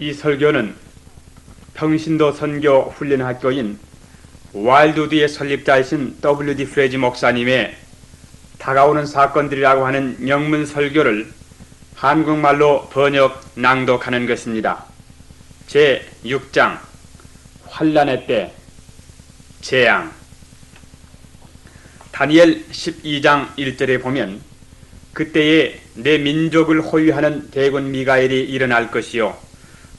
이 설교는 평신도 선교 훈련학교인 와일드우드의 설립자이신 W.D. 프레지 목사님의 다가오는 사건들이라고 하는 영문 설교를 한국말로 번역 낭독하는 것입니다. 제6장 환난의 때 재앙. 다니엘 12장 1절에 보면 그때에 내 민족을 호위하는 대군 미가엘이 일어날 것이요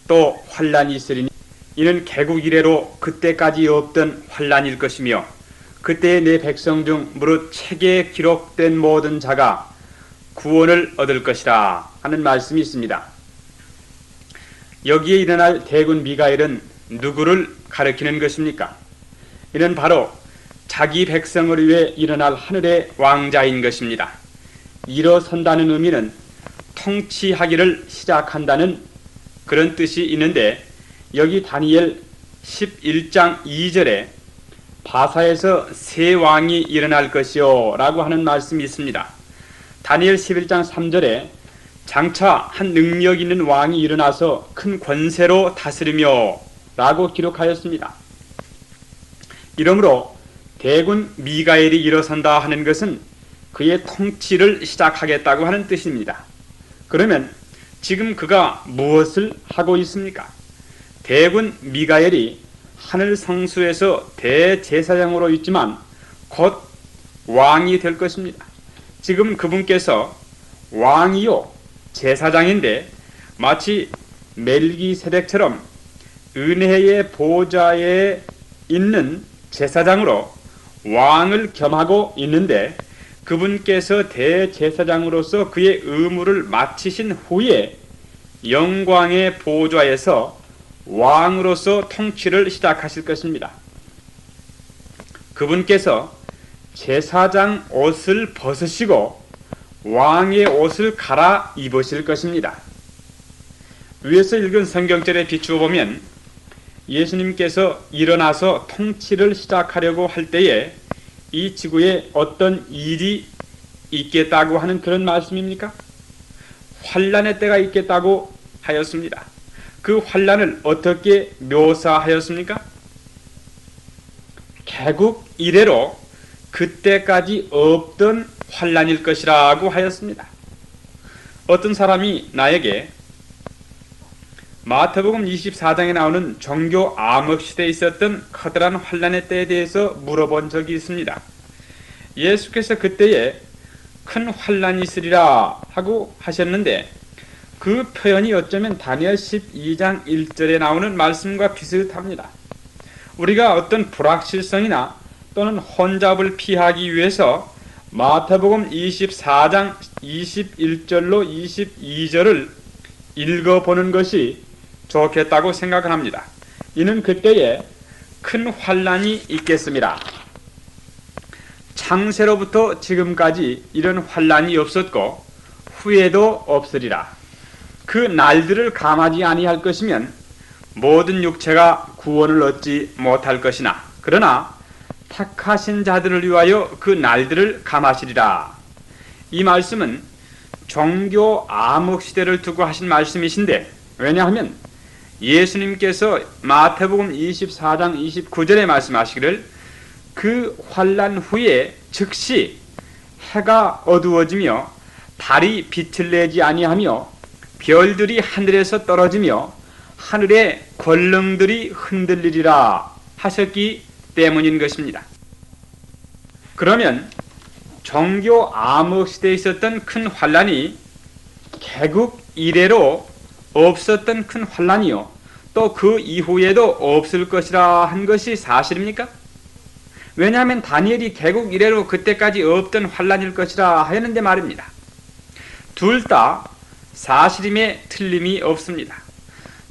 또 환난이 있으리니 이는 개국 이래로 그때까지 없던 환난일 것이며 그때에 내 백성 중 무릇 책에 기록된 모든 자가 구원을 얻을 것이라 하는 말씀이 있습니다. 여기에 일어날 대군 미가엘은 누구를 가리키는 것입니까? 이는 바로 자기 백성을 위해 일어날 하늘의 왕자인 것입니다. 일어선다는 의미는 통치하기를 시작한다는 그런 뜻이 있는데 여기 다니엘 11장 2절에 바사에서 새 왕이 일어날 것이요 라고 하는 말씀이 있습니다. 다니엘 11장 3절에 장차 한 능력 있는 왕이 일어나서 큰 권세로 다스리며 라고 기록하였습니다. 이러므로 대군 미가엘이 일어선다 하는 것은 그의 통치를 시작하겠다고 하는 뜻입니다. 그러면 지금 그가 무엇을 하고 있습니까? 대군 미가엘이 하늘 성수에서 대제사장으로 있지만 곧 왕이 될 것입니다. 지금 그분께서 왕이요 제사장인데 마치 멜기세덱처럼 은혜의 보좌에 있는 제사장으로 왕을 겸하고 있는데 그분께서 대제사장으로서 그의 의무를 마치신 후에 영광의 보좌에서 왕으로서 통치를 시작하실 것입니다. 그분께서 제사장 옷을 벗으시고 왕의 옷을 갈아 입으실 것입니다. 위에서 읽은 성경절에 비추어 보면 예수님께서 일어나서 통치를 시작하려고 할 때에 이 지구에 어떤 일이 있겠다고 하는 그런 말씀입니까? 환난의 때가 있겠다고 하였습니다. 그 환난을 어떻게 묘사하였습니까? 개국 이래로 그때까지 없던 환난일 것이라고 하였습니다. 어떤 사람이 나에게 마태복음 24장에 나오는 종교 암흑시대에 있었던 커다란 환난의 때에 대해서 물어본 적이 있습니다. 예수께서 그때에 큰 환난이 있으리라 하고 하셨는데 그 표현이 어쩌면 다니엘 12장 1절에 나오는 말씀과 비슷합니다. 우리가 어떤 불확실성이나 또는 혼잡을 피하기 위해서 마태복음 24장 21절로 22절을 읽어보는 것이 좋겠다고 생각을 합니다. 이는 그때에 큰 환난이 있겠습니다. 창세로부터 지금까지 이런 환난이 없었고 후에도 없으리라. 그 날들을 감하지 아니할 것이면 모든 육체가 구원을 얻지 못할 것이나 그러나 택하신 자들을 위하여 그 날들을 감하시리라. 이 말씀은 종교 암흑시대를 두고 하신 말씀이신데 왜냐하면 예수님께서 마태복음 24장 29절에 말씀하시기를 그 환난 후에 즉시 해가 어두워지며 달이 빛을 내지 아니하며 별들이 하늘에서 떨어지며 하늘의 권능들이 흔들리리라 하셨기 때문인 것입니다. 그러면 종교 암흑시대에 있었던 큰 환난이 개국 이래로 없었던 큰 환난이요 또 그 이후에도 없을 것이라 한 것이 사실입니까? 왜냐하면 다니엘이 개국 이래로 그때까지 없던 환난일 것이라 하였는데 말입니다. 둘 다 사실임에 틀림이 없습니다.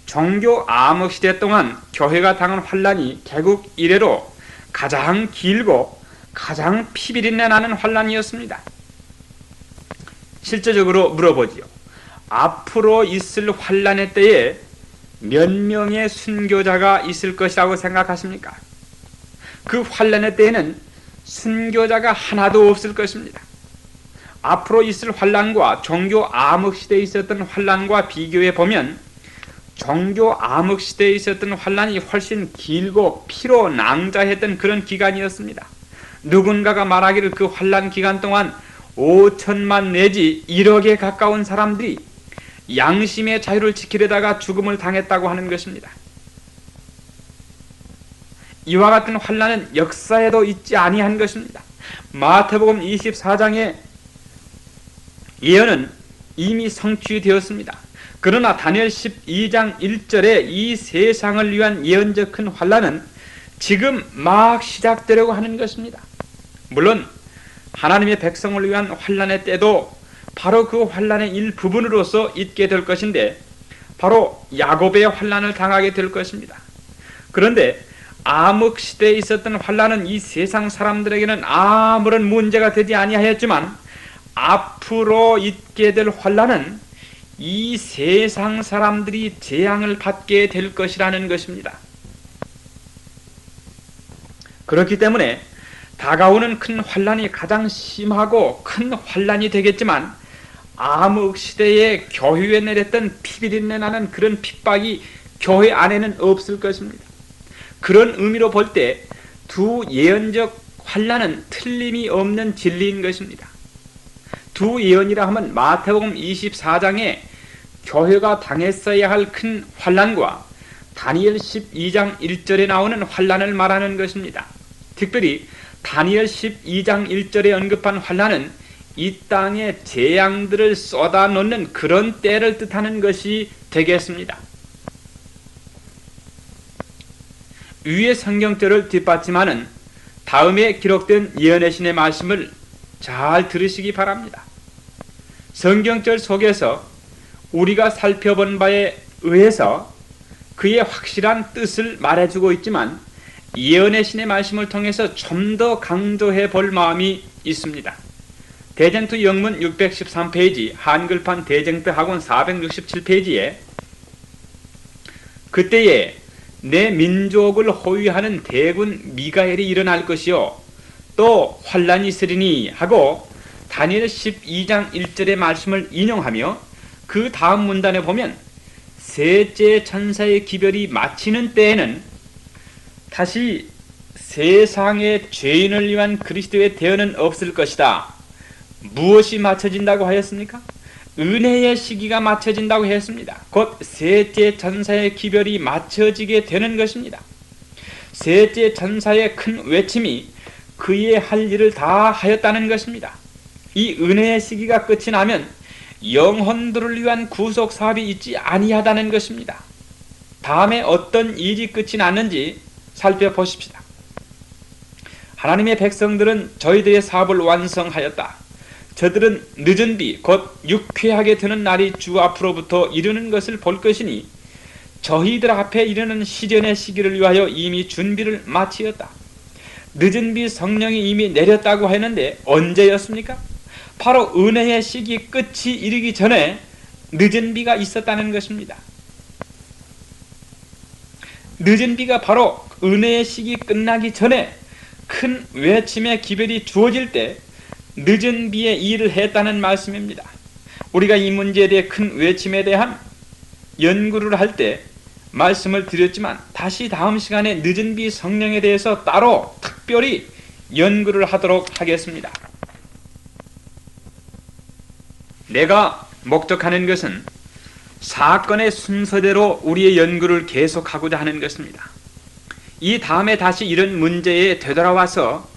종교 암흑시대 동안 교회가 당한 환난이 개국 이래로 가장 길고 가장 피비린내 나는 환난이었습니다. 실제적으로 물어보지요. 앞으로 있을 환난의 때에 몇 명의 순교자가 있을 것이라고 생각하십니까? 그 환난의 때에는 순교자가 하나도 없을 것입니다. 앞으로 있을 환난과 종교 암흑시대에 있었던 환난과 비교해 보면 종교 암흑 시대에 있었던 환란이 훨씬 길고 피로 낭자했던 그런 기간이었습니다. 누군가가 말하기를 그 환란 기간 동안 5천만 내지 1억에 가까운 사람들이 양심의 자유를 지키려다가 죽음을 당했다고 하는 것입니다. 이와 같은 환란은 역사에도 있지 아니한 것입니다. 마태복음 24장의 예언은 이미 성취되었습니다. 그러나 다니엘 12장 1절에 이 세상을 위한 예언적 큰 환란은 지금 막 시작되려고 하는 것입니다. 물론 하나님의 백성을 위한 환란의 때도 바로 그 환란의 일부분으로서 있게 될 것인데 바로 야곱의 환란을 당하게 될 것입니다. 그런데 암흑 시대에 있었던 환란은 이 세상 사람들에게는 아무런 문제가 되지 아니하였지만 앞으로 있게 될 환란은 이 세상 사람들이 재앙을 받게 될 것이라는 것입니다. 그렇기 때문에 다가오는 큰 환란이 가장 심하고 큰 환란이 되겠지만 암흑 시대에 교회에 내렸던 피비린내 나는 그런 핍박이 교회 안에는 없을 것입니다. 그런 의미로 볼 때 두 예언적 환란은 틀림이 없는 진리인 것입니다. 두 예언이라 하면 마태복음 24장에 교회가 당했어야 할 큰 환란과 다니엘 12장 1절에 나오는 환란을 말하는 것입니다. 특별히 다니엘 12장 1절에 언급한 환란은 이 땅에 재앙들을 쏟아놓는 그런 때를 뜻하는 것이 되겠습니다. 위의 성경절을 뒷받침하는 다음에 기록된 예언의 신의 말씀을 잘 들으시기 바랍니다. 성경절 속에서 우리가 살펴본 바에 의해서 그의 확실한 뜻을 말해주고 있지만 예언의 신의 말씀을 통해서 좀 더 강조해 볼 마음이 있습니다. 대쟁투 영문 613페이지, 한글판 대쟁투 학원 467페이지에 그때에 내 민족을 호위하는 대군 미가엘이 일어날 것이요 또 환란이 있으리니 하고 다니엘 12장 1절의 말씀을 인용하며 그 다음 문단에 보면 셋째 천사의 기별이 마치는 때에는 다시 세상의 죄인을 위한 그리스도의 대언은 없을 것이다. 무엇이 맞춰진다고 하였습니까? 은혜의 시기가 맞춰진다고 했습니다. 곧 셋째 천사의 기별이 맞춰지게 되는 것입니다. 셋째 천사의 큰 외침이 그의 할 일을 다 하였다는 것입니다. 이 은혜의 시기가 끝이 나면 영혼들을 위한 구속 사업이 있지 아니하다는 것입니다. 다음에 어떤 일이 끝이 났는지 살펴보십시다. 하나님의 백성들은 저희들의 사업을 완성하였다. 저들은 늦은 비 곧 유쾌하게 되는 날이 주 앞으로부터 이르는 것을 볼 것이니 저희들 앞에 이르는 시련의 시기를 위하여 이미 준비를 마치었다. 늦은 비 성령이 이미 내렸다고 했는데 언제였습니까? 바로 은혜의 시기 끝이 이르기 전에 늦은 비가 있었다는 것입니다. 늦은 비가 바로 은혜의 시기 끝나기 전에 큰 외침의 기별이 주어질 때 늦은 비에 일을 했다는 말씀입니다. 우리가 이 문제에 대해 큰 외침에 대한 연구를 할 때 말씀을 드렸지만 다시 다음 시간에 늦은 비 성령에 대해서 따로 특별히 연구를 하도록 하겠습니다. 내가 목적하는 것은 사건의 순서대로 우리의 연구를 계속하고자 하는 것입니다. 이 다음에 다시 이런 문제에 되돌아와서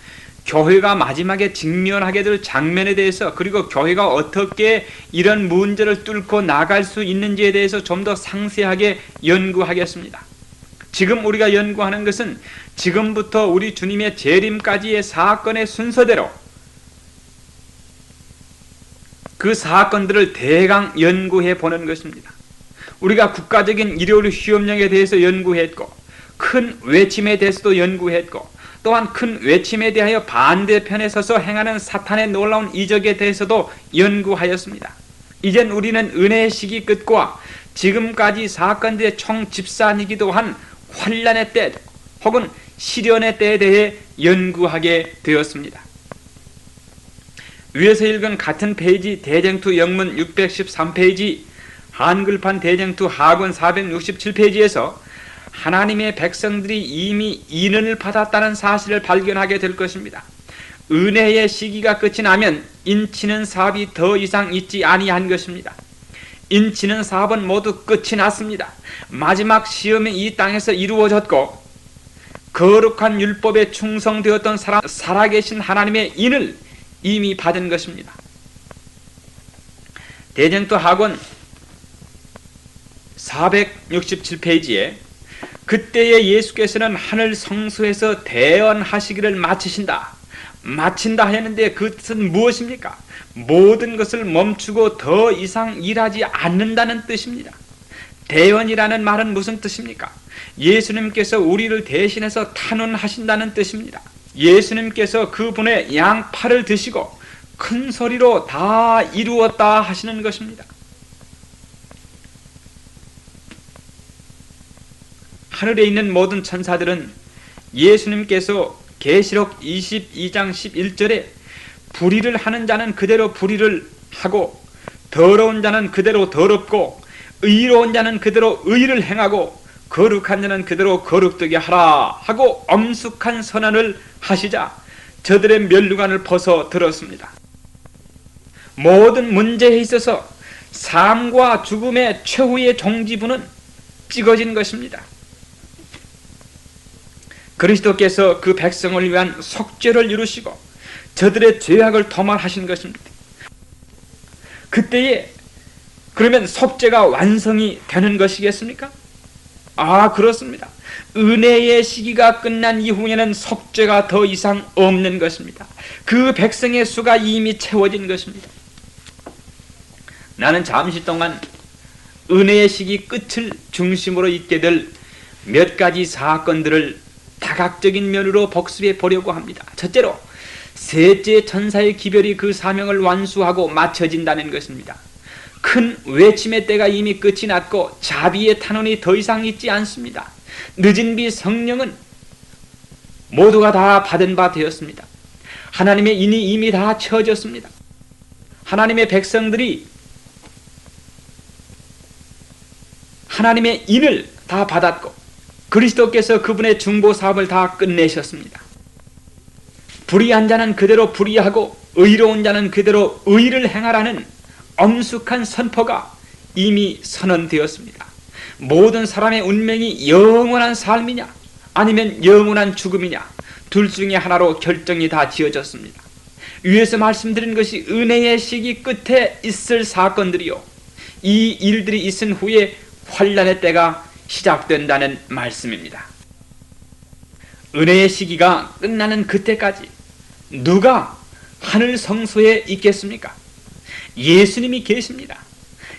교회가 마지막에 직면하게 될 장면에 대해서 그리고 교회가 어떻게 이런 문제를 뚫고 나갈 수 있는지에 대해서 좀 더 상세하게 연구하겠습니다. 지금 우리가 연구하는 것은 지금부터 우리 주님의 재림까지의 사건의 순서대로 그 사건들을 대강 연구해 보는 것입니다. 우리가 국가적인 일요일 휴업령에 대해서 연구했고 큰 외침에 대해서도 연구했고 또한 큰 외침에 대하여 반대편에 서서 행하는 사탄의 놀라운 이적에 대해서도 연구하였습니다. 이젠 우리는 은혜의 시기 끝과 지금까지 사건들의 총집산이기도 한 환란의 때 혹은 시련의 때에 대해 연구하게 되었습니다. 위에서 읽은 같은 페이지 대쟁투 영문 613페이지 한글판 대쟁투 하권 467페이지에서 하나님의 백성들이 이미 인을 받았다는 사실을 발견하게 될 것입니다. 은혜의 시기가 끝이 나면 인치는 사업이 더 이상 있지 아니한 것입니다. 인치는 사업은 모두 끝이 났습니다. 마지막 시험이 이 땅에서 이루어졌고 거룩한 율법에 충성되었던 살아계신 하나님의 인을 이미 받은 것입니다. 대쟁투 하권 467페이지에 그때에 예수께서는 하늘 성소에서 대언하시기를 마치신다 하였는데 그것은 무엇입니까? 모든 것을 멈추고 더 이상 일하지 않는다는 뜻입니다. 대언이라는 말은 무슨 뜻입니까? 예수님께서 우리를 대신해서 탄원하신다는 뜻입니다. 예수님께서 그분의 양팔을 드시고 큰 소리로 다 이루었다 하시는 것입니다. 하늘에 있는 모든 천사들은 예수님께서 계시록 22장 11절에 불의를 하는 자는 그대로 불의를 하고 더러운 자는 그대로 더럽고 의로운 자는 그대로 의를 행하고 거룩한 자는 그대로 거룩되게 하라 하고 엄숙한 선언을 하시자 저들의 면류관을 벗어 들었습니다. 모든 문제에 있어서 삶과 죽음의 최후의 종지부는 찍어진 것입니다. 그리스도께서 그 백성을 위한 속죄를 이루시고 저들의 죄악을 도말하신 것입니다. 그때에 그러면 속죄가 완성이 되는 것이겠습니까? 그렇습니다. 은혜의 시기가 끝난 이후에는 속죄가 더 이상 없는 것입니다. 그 백성의 수가 이미 채워진 것입니다. 나는 잠시 동안 은혜의 시기 끝을 중심으로 있게 될 몇 가지 사건들을 다각적인 면으로 복습해 보려고 합니다. 첫째로 셋째 천사의 기별이 그 사명을 완수하고 마쳐진다는 것입니다. 큰 외침의 때가 이미 끝이 났고 자비의 탄원이 더 이상 있지 않습니다. 늦은 비 성령은 모두가 다 받은 바 되었습니다. 하나님의 인이 이미 다 채워졌습니다. 하나님의 백성들이 하나님의 인을 다 받았고 그리스도께서 그분의 중보 사업을 다 끝내셨습니다. 불의한 자는 그대로 불의하고 의로운 자는 그대로 의를 행하라는 엄숙한 선포가 이미 선언되었습니다. 모든 사람의 운명이 영원한 삶이냐 아니면 영원한 죽음이냐 둘 중에 하나로 결정이 다 지어졌습니다. 위에서 말씀드린 것이 은혜의 시기 끝에 있을 사건들이요 이 일들이 있은 후에 환난의 때가 시작된다는 말씀입니다. 은혜의 시기가 끝나는 그때까지 누가 하늘 성소에 있겠습니까? 예수님이 계십니다.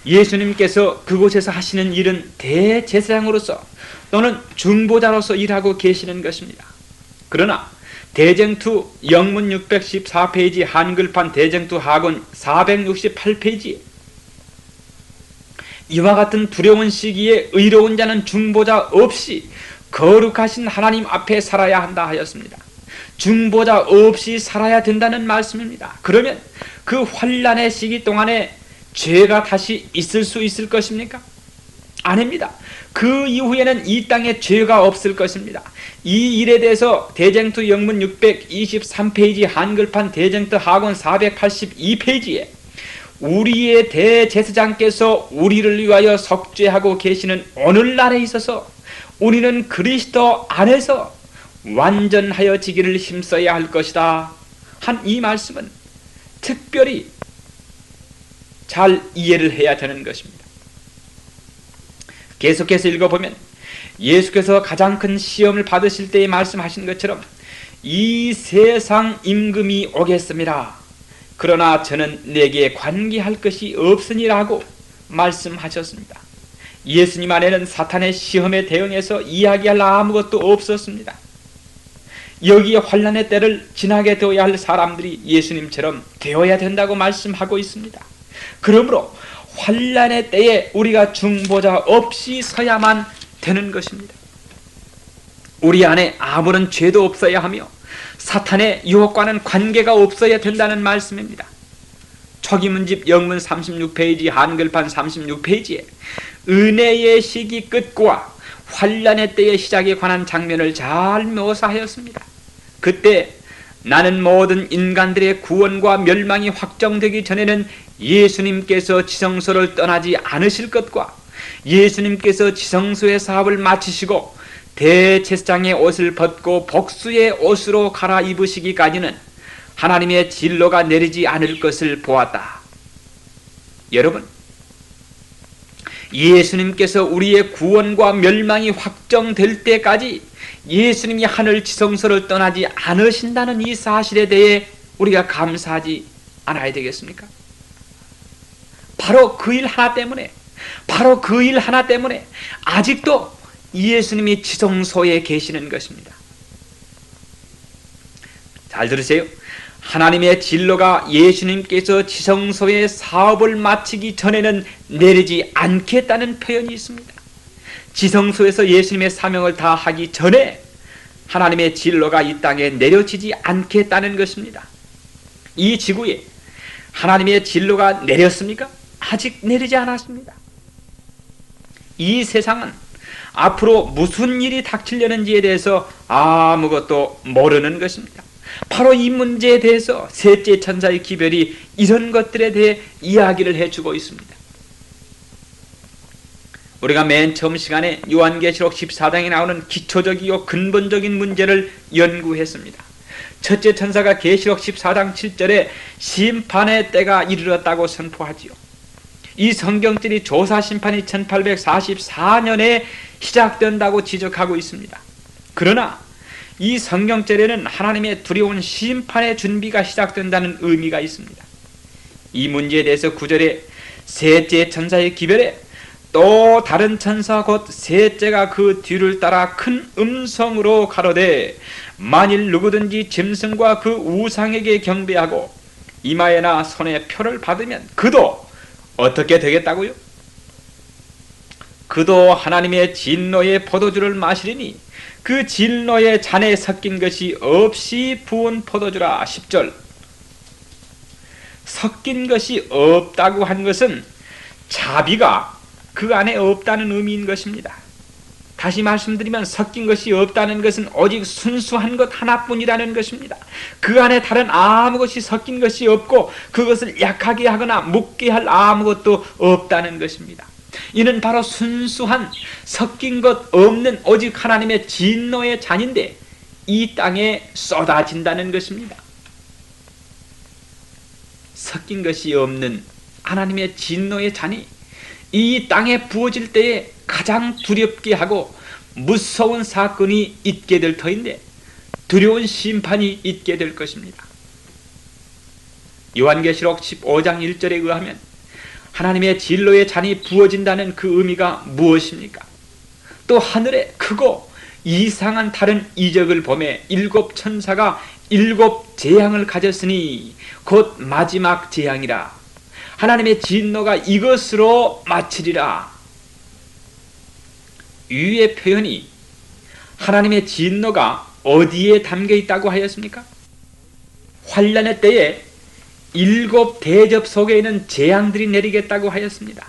예수님께서 그곳에서 하시는 일은 대제사장으로서 또는 중보자로서 일하고 계시는 것입니다. 그러나 대쟁투 영문 614페이지 한글판 대쟁투 하권 468페이지에 이와 같은 두려운 시기에 의로운 자는 중보자 없이 거룩하신 하나님 앞에 살아야 한다 하였습니다. 중보자 없이 살아야 된다는 말씀입니다. 그러면 그 환난의 시기 동안에 죄가 다시 있을 수 있을 것입니까? 아닙니다. 그 이후에는 이 땅에 죄가 없을 것입니다. 이 일에 대해서 대쟁투 영문 623페이지 한글판 대쟁투 하권 482페이지에 우리의 대제사장께서 우리를 위하여 속죄하고 계시는 오늘날에 있어서 우리는 그리스도 안에서 완전하여지기를 힘써야 할 것이다 한 이 말씀은 특별히 잘 이해를 해야 되는 것입니다. 계속해서 읽어보면 예수께서 가장 큰 시험을 받으실 때에 말씀하신 것처럼 이 세상 임금이 오겠습니다. 그러나 저는 내게 관계할 것이 없으니라고 말씀하셨습니다. 예수님 안에는 사탄의 시험에 대응해서 이야기할 아무것도 없었습니다. 여기에 환난의 때를 지나게 되어야 할 사람들이 예수님처럼 되어야 된다고 말씀하고 있습니다. 그러므로 환난의 때에 우리가 중보자 없이 서야만 되는 것입니다. 우리 안에 아무런 죄도 없어야 하며 사탄의 유혹과는 관계가 없어야 된다는 말씀입니다. 초기문집 영문 36페이지 한글판 36페이지에 은혜의 시기 끝과 환란의 때의 시작에 관한 장면을 잘 묘사하였습니다. 그때 나는 모든 인간들의 구원과 멸망이 확정되기 전에는 예수님께서 지성소를 떠나지 않으실 것과 예수님께서 지성소의 사업을 마치시고 대제사장의 옷을 벗고 복수의 옷으로 갈아입으시기까지는 하나님의 진노가 내리지 않을 것을 보았다. 여러분, 예수님께서 우리의 구원과 멸망이 확정될 때까지 예수님이 하늘 지성소를 떠나지 않으신다는 이 사실에 대해 우리가 감사하지 않아야 되겠습니까? 바로 그 일 하나 때문에 아직도 예수님이 지성소에 계시는 것입니다. 잘 들으세요. 하나님의 진노가 예수님께서 지성소의 사업을 마치기 전에는 내리지 않겠다는 표현이 있습니다. 지성소에서 예수님의 사명을 다하기 전에 하나님의 진노가 이 땅에 내려지지 않겠다는 것입니다. 이 지구에 하나님의 진노가 내렸습니까? 아직 내리지 않았습니다. 이 세상은 앞으로 무슨 일이 닥치려는지에 대해서 아무것도 모르는 것입니다. 바로 이 문제에 대해서 셋째 천사의 기별이 이런 것들에 대해 이야기를 해주고 있습니다. 우리가 맨 처음 시간에 요한계시록 14장에 나오는 기초적이고 근본적인 문제를 연구했습니다. 첫째 천사가 계시록 14장 7절에 심판의 때가 이르렀다고 선포하지요. 이 성경들이 조사 심판이 1844년에 시작된다고 지적하고 있습니다. 그러나 이 성경절에는 하나님의 두려운 심판의 준비가 시작된다는 의미가 있습니다. 이 문제에 대해서 9절에 셋째 천사의 기별에 또 다른 천사 곧 셋째가 그 뒤를 따라 큰 음성으로 가로되 만일 누구든지 짐승과 그 우상에게 경배하고 이마에나 손에 표를 받으면 그도 어떻게 되겠다고요? 그도 하나님의 진노의 포도주를 마시리니 그 진노의 잔에 섞인 것이 없이 부은 포도주라. 10절. 섞인 것이 없다고 한 것은 자비가 그 안에 없다는 의미인 것입니다. 다시 말씀드리면 섞인 것이 없다는 것은 오직 순수한 것 하나뿐이라는 것입니다. 그 안에 다른 아무 것이 섞인 것이 없고 그것을 약하게 하거나 묻게 할 아무것도 없다는 것입니다. 이는 바로 순수한 섞인 것 없는 오직 하나님의 진노의 잔인데 이 땅에 쏟아진다는 것입니다. 섞인 것이 없는 하나님의 진노의 잔이 이 땅에 부어질 때에 가장 두렵게 하고 무서운 사건이 있게 될 터인데 두려운 심판이 있게 될 것입니다. 요한계시록 15장 1절에 의하면 하나님의 진노의 잔이 부어진다는 그 의미가 무엇입니까? 또 하늘에 크고 이상한 다른 이적을 보매 7 천사가 7 재앙을 가졌으니 곧 마지막 재앙이라. 하나님의 진노가 이것으로 마치리라. 위의 표현이 하나님의 진노가 어디에 담겨 있다고 하였습니까? 환란의 때에 7 대접 속에 있는 재앙들이 내리겠다고 하였습니다.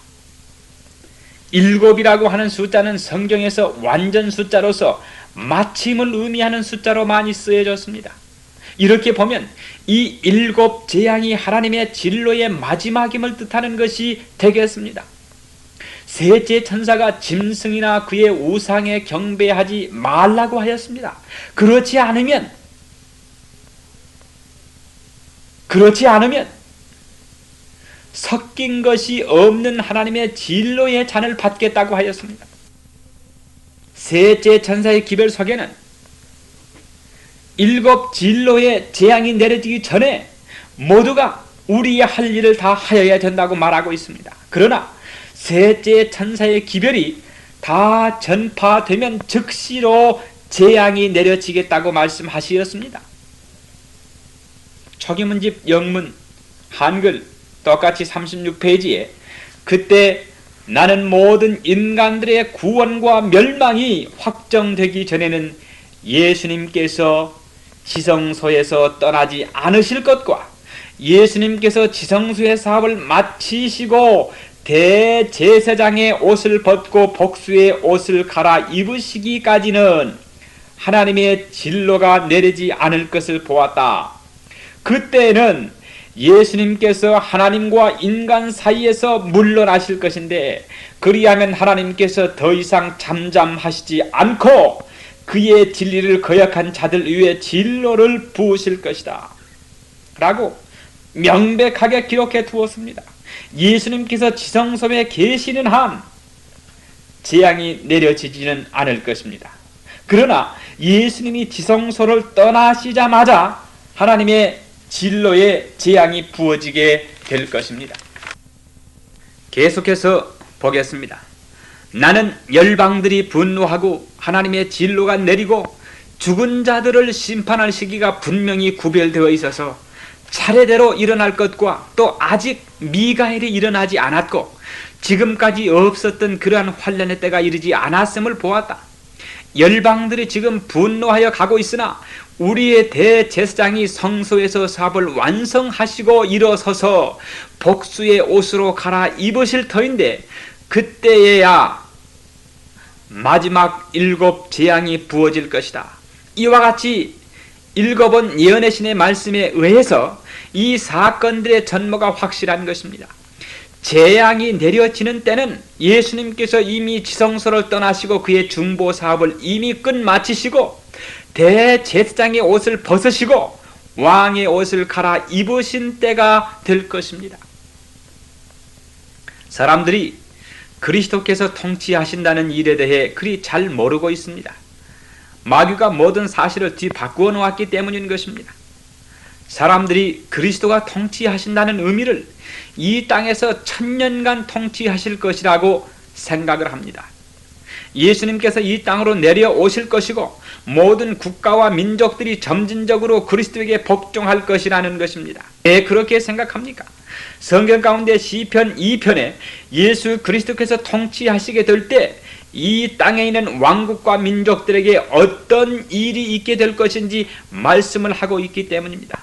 7이라고 하는 숫자는 성경에서 완전 숫자로서 마침을 의미하는 숫자로 많이 쓰여졌습니다. 이렇게 보면 이 7 재앙이 하나님의 진노의 마지막임을 뜻하는 것이 되겠습니다. 셋째 천사가 짐승이나 그의 우상에 경배하지 말라고 하였습니다. 그렇지 않으면 섞인 것이 없는 하나님의 진노의 잔을 받겠다고 하였습니다. 셋째 천사의 기별 속에는 7 진노의 재앙이 내려지기 전에 모두가 우리의 할 일을 다 하여야 된다고 말하고 있습니다. 그러나 셋째 천사의 기별이 다 전파되면 즉시로 재앙이 내려지겠다고 말씀하시었습니다. 초기문집 영문 한글 똑같이 36페이지에 그때 나는 모든 인간들의 구원과 멸망이 확정되기 전에는 예수님께서 지성소에서 떠나지 않으실 것과 예수님께서 지성소의 사업을 마치시고 대제사장의 옷을 벗고 복수의 옷을 갈아 입으시기까지는 하나님의 진노가 내리지 않을 것을 보았다. 그때는 예수님께서 하나님과 인간 사이에서 물러나실 것인데, 그리하면 하나님께서 더 이상 잠잠하시지 않고 그의 진리를 거역한 자들 위에 진노를 부으실 것이다 라고 명백하게 기록해 두었습니다. 예수님께서 지성소에 계시는 한 재앙이 내려지지는 않을 것입니다. 그러나 예수님이 지성소를 떠나시자마자 하나님의 진노의 재앙이 부어지게 될 것입니다. 계속해서 보겠습니다. 나는 열방들이 분노하고 하나님의 진노가 내리고 죽은 자들을 심판할 시기가 분명히 구별되어 있어서 차례대로 일어날 것과 또 아직 미가엘이 일어나지 않았고 지금까지 없었던 그러한 환란의 때가 이르지 않았음을 보았다. 열방들이 지금 분노하여 가고 있으나 우리의 대제사장이 성소에서 사업을 완성하시고 일어서서 복수의 옷으로 갈아 입으실 터인데, 그때에야 마지막 7 재앙이 부어질 것이다. 이와 같이 읽어본 예언의 신의 말씀에 의해서 이 사건들의 전모가 확실한 것입니다. 재앙이 내려지는 때는 예수님께서 이미 지성소를 떠나시고 그의 중보 사업을 이미 끝마치시고 대제사장의 옷을 벗으시고 왕의 옷을 갈아 입으신 때가 될 것입니다. 사람들이 그리스도께서 통치하신다는 일에 대해 그리 잘 모르고 있습니다. 마귀가 모든 사실을 뒤바꾸어 놓았기 때문인 것입니다. 사람들이 그리스도가 통치하신다는 의미를 이 땅에서 1000년간 통치하실 것이라고 생각을 합니다. 예수님께서 이 땅으로 내려오실 것이고 모든 국가와 민족들이 점진적으로 그리스도에게 복종할 것이라는 것입니다. 왜 그렇게 생각합니까? 성경 가운데 시편 2편에 예수 그리스도께서 통치하시게 될 때 이 땅에 있는 왕국과 민족들에게 어떤 일이 있게 될 것인지 말씀을 하고 있기 때문입니다.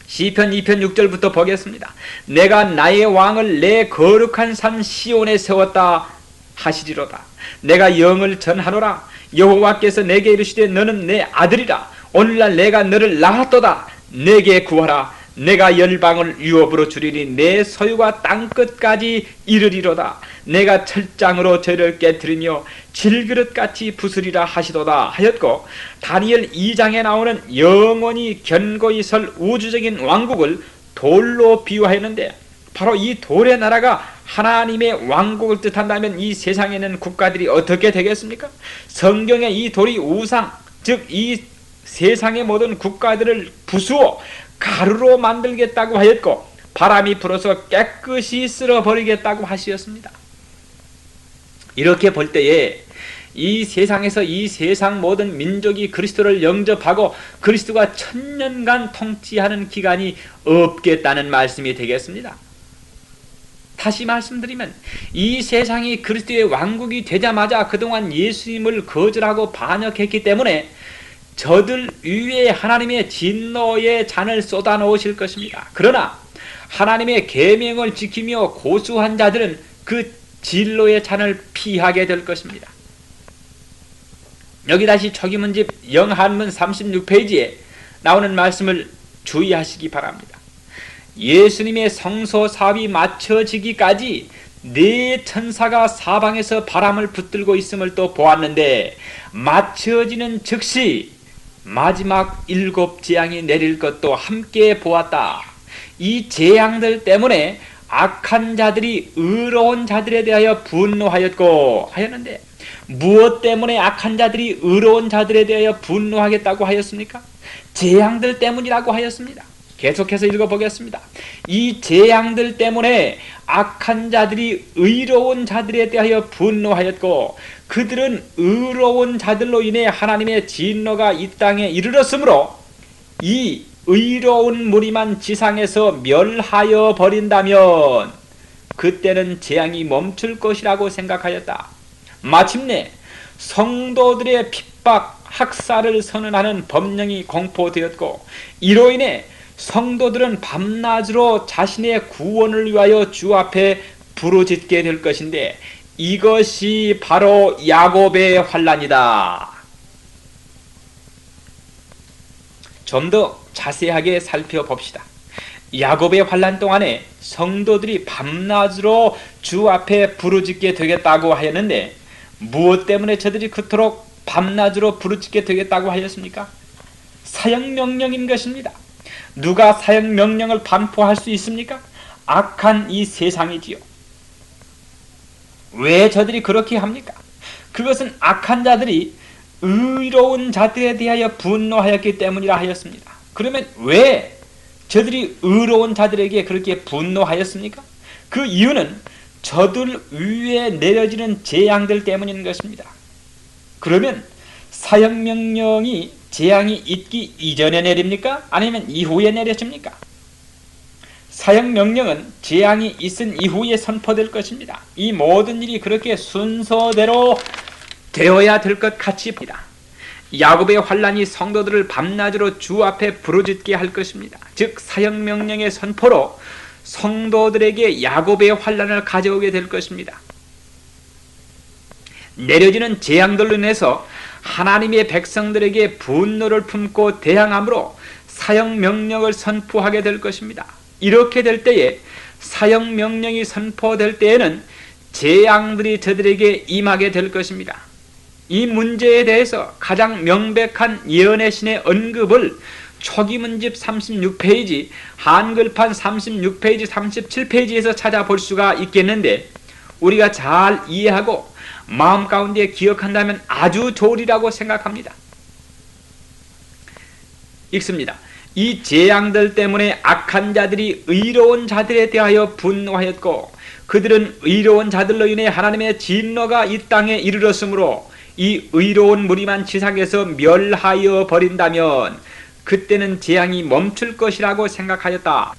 시편 2편 6절부터 보겠습니다. 내가 나의 왕을 내 거룩한 산 시온에 세웠다 하시리로다. 내가 영을 전하노라. 여호와께서 내게 이르시되 너는 내 아들이라. 오늘날 내가 너를 낳았도다. 내게 구하라. 내가 열방을 유업으로 주리니 내 소유가 땅끝까지 이르리로다. 내가 철장으로 저를 깨뜨리며 질그릇같이 부수리라 하시도다 하였고, 다니엘 2장에 나오는 영원히 견고히 설 우주적인 왕국을 돌로 비유하였는데, 바로 이 돌의 나라가 하나님의 왕국을 뜻한다면 이 세상에 있는 국가들이 어떻게 되겠습니까? 성경에 이 돌이 우상, 즉 이 세상의 모든 국가들을 부수어 가루로 만들겠다고 하였고 바람이 불어서 깨끗이 쓸어버리겠다고 하시었습니다. 이렇게 볼 때에 이 세상에서 이 세상 모든 민족이 그리스도를 영접하고 그리스도가 1000년간 통치하는 기간이 없겠다는 말씀이 되겠습니다. 다시 말씀드리면 이 세상이 그리스도의 왕국이 되자마자 그동안 예수님을 거절하고 반역했기 때문에 저들 위에 하나님의 진노의 잔을 쏟아 놓으실 것입니다. 그러나 하나님의 계명을 지키며 고수한 자들은 그 진노의 잔을 피하게 될 것입니다. 여기 다시 초기문집 영한문 36페이지에 나오는 말씀을 주의하시기 바랍니다. 예수님의 성소 사업이 마쳐지기까지 4 천사가 사방에서 바람을 붙들고 있음을 또 보았는데, 마쳐지는 즉시 마지막 7 재앙이 내릴 것도 함께 보았다. 이 재앙들 때문에 악한 자들이 의로운 자들에 대하여 분노하였고 하였는데, 무엇 때문에 악한 자들이 의로운 자들에 대하여 분노하겠다고 하였습니까? 재앙들 때문이라고 하였습니다. 계속해서 읽어보겠습니다. 이 재앙들 때문에 악한 자들이 의로운 자들에 대하여 분노하였고 그들은 의로운 자들로 인해 하나님의 진노가 이 땅에 이르렀으므로 이 의로운 무리만 지상에서 멸하여 버린다면 그때는 재앙이 멈출 것이라고 생각하였다. 마침내 성도들의 핍박, 학살을 선언하는 법령이 공포되었고, 이로 인해 성도들은 밤낮으로 자신의 구원을 위하여 주 앞에 부르짖게 될 것인데, 이것이 바로 야곱의 환난이다. 좀 더 자세하게 살펴봅시다. 야곱의 환난 동안에 성도들이 밤낮으로 주 앞에 부르짖게 되겠다고 하였는데, 무엇 때문에 저들이 그토록 밤낮으로 부르짖게 되겠다고 하였습니까? 사형명령인 것입니다. 누가 사형명령을 반포할 수 있습니까? 악한 이 세상이지요. 왜 저들이 그렇게 합니까? 그것은 악한 자들이 의로운 자들에 대하여 분노하였기 때문이라 하였습니다. 그러면 왜 저들이 의로운 자들에게 그렇게 분노하였습니까? 그 이유는 저들 위에 내려지는 재앙들 때문인 것입니다. 그러면 사형명령이 재앙이 있기 이전에 내립니까? 아니면 이후에 내려집니까? 사형명령은 재앙이 있은 이후에 선포될 것입니다. 이 모든 일이 그렇게 순서대로 되어야 될 것 같이 보입니다. 야곱의 환난이 성도들을 밤낮으로 주 앞에 부르짖게 할 것입니다. 즉 사형명령의 선포로 성도들에게 야곱의 환난을 가져오게 될 것입니다. 내려지는 재앙들로 인해서 하나님의 백성들에게 분노를 품고 대항함으로 사형명령을 선포하게 될 것입니다. 이렇게 될 때에, 사형명령이 선포될 때에는 재앙들이 저들에게 임하게 될 것입니다. 이 문제에 대해서 가장 명백한 예언의 신의 언급을 초기문집 36페이지, 한글판 36페이지, 37페이지에서 찾아볼 수가 있겠는데, 우리가 잘 이해하고 마음 가운데 기억한다면 아주 좋으리라고 생각합니다. 읽습니다. 이 재앙들 때문에 악한 자들이 의로운 자들에 대하여 분노하였고, 그들은 의로운 자들로 인해 하나님의 진노가 이 땅에 이르렀으므로 이 의로운 무리만 지상에서 멸하여 버린다면 그때는 재앙이 멈출 것이라고 생각하였다.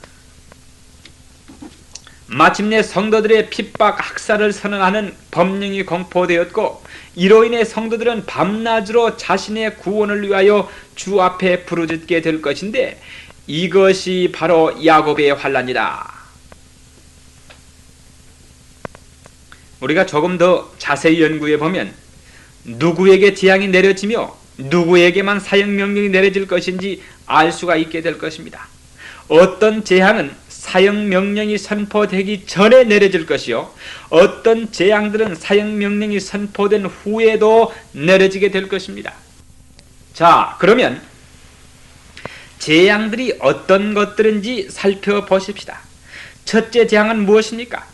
마침내 성도들의 핍박 학살을 선언하는 법령이 공포되었고, 이로 인해 성도들은 밤낮으로 자신의 구원을 위하여 주 앞에 부르짖게 될 것인데, 이것이 바로 야곱의 환난이다. 우리가 조금 더 자세히 연구해 보면 누구에게 재앙이 내려지며 누구에게만 사형명령이 내려질 것인지 알 수가 있게 될 것입니다. 어떤 재앙은 사형명령이 선포되기 전에 내려질 것이요, 어떤 재앙들은 사형명령이 선포된 후에도 내려지게 될 것입니다. 자, 그러면 재앙들이 어떤 것들인지 살펴보십시다. 첫째 재앙은 무엇입니까?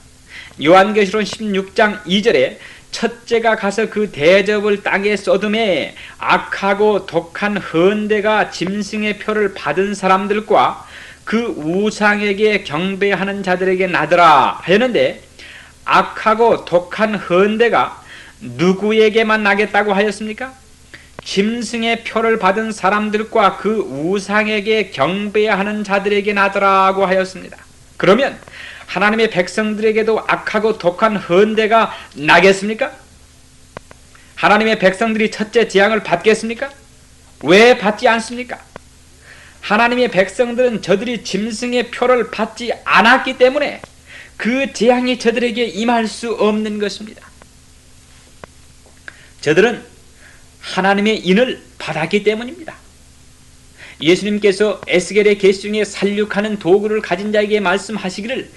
요한계시록 16장 2절에 첫째가 가서 그 대접을 땅에 쏟음에 악하고 독한 헌대가 짐승의 표를 받은 사람들과 그 우상에게 경배하는 자들에게 나더라 하였는데, 악하고 독한 헌대가 누구에게만 나겠다고 하였습니까? 짐승의 표를 받은 사람들과 그 우상에게 경배하는 자들에게 나더라고 하였습니다. 그러면 하나님의 백성들에게도 악하고 독한 헌대가 나겠습니까? 하나님의 백성들이 첫째 재앙을 받겠습니까? 왜 받지 않습니까? 하나님의 백성들은 저들이 짐승의 표를 받지 않았기 때문에 그 재앙이 저들에게 임할 수 없는 것입니다. 저들은 하나님의 인을 받았기 때문입니다. 예수님께서 에스겔의 계시 중에 살육하는 도구를 가진 자에게 말씀하시기를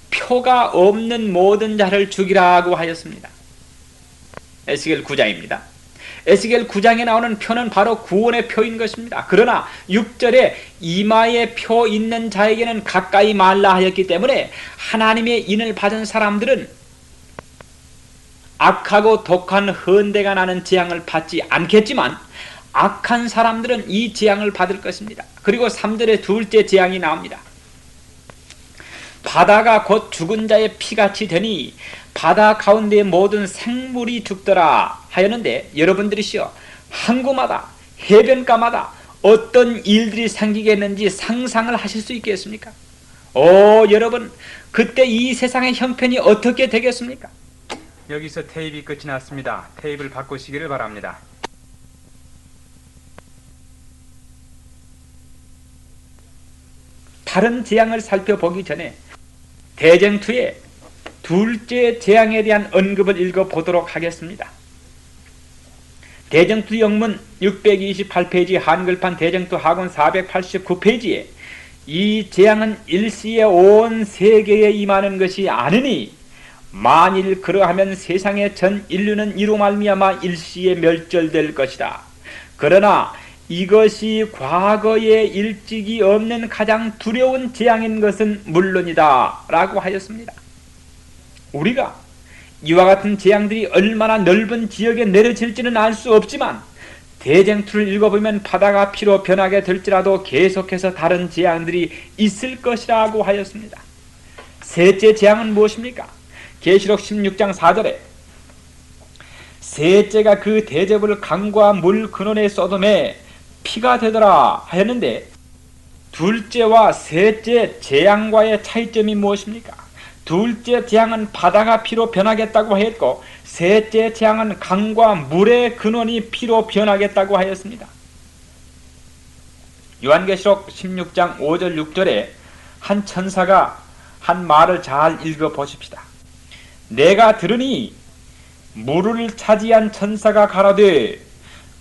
표가 없는 모든 자를 죽이라고 하였습니다. 에스겔 9장입니다. 에스겔 9장에 나오는 표는 바로 구원의 표인 것입니다. 그러나 6절에 이마에 표 있는 자에게는 가까이 말라 하였기 때문에 하나님의 인을 받은 사람들은 악하고 독한 헌대가 나는 재앙을 받지 않겠지만, 악한 사람들은 이 재앙을 받을 것입니다. 그리고 3절에 둘째 재앙이 나옵니다. 바다가 곧 죽은 자의 피같이 되니 바다 가운데 모든 생물이 죽더라 하였는데, 여러분들이시여, 항구마다 해변가마다 어떤 일들이 생기겠는지 상상을 하실 수 있겠습니까? 여러분, 그때 이 세상의 형편이 어떻게 되겠습니까? 여기서 테이프 끝이 났습니다. 테이프를 바꾸시기를 바랍니다. 다른 재앙을 살펴보기 전에 대쟁투의 둘째 재앙에 대한 언급을 읽어보도록 하겠습니다. 대쟁투 영문 628페이지 한글판 대쟁투 학원 489페이지에 이 재앙은 일시에 온 세계에 임하는 것이 아니니 만일 그러하면 세상의 전 인류는 이로 말미암아 일시에 멸절될 것이다. 그러나 이것이 과거에 일찍이 없는 가장 두려운 재앙인 것은 물론이다 라고 하였습니다. 우리가 이와 같은 재앙들이 얼마나 넓은 지역에 내려질지는 알 수 없지만 대쟁투를 읽어보면 바다가 피로 변하게 될지라도 계속해서 다른 재앙들이 있을 것이라고 하였습니다. 셋째 재앙은 무엇입니까? 계시록 16장 4절에 셋째가 그 대접을 강과 물 근원에 쏟음에 피가 되더라 하였는데 둘째와 셋째 재앙과의 차이점이 무엇입니까? 둘째 재앙은 바다가 피로 변하겠다고 하였고 셋째 재앙은 강과 물의 근원이 피로 변하겠다고 하였습니다. 요한계시록 16장 5절 6절에 한 천사가 한 말을 잘 읽어보십시다. 내가 들으니 물을 차지한 천사가 가라되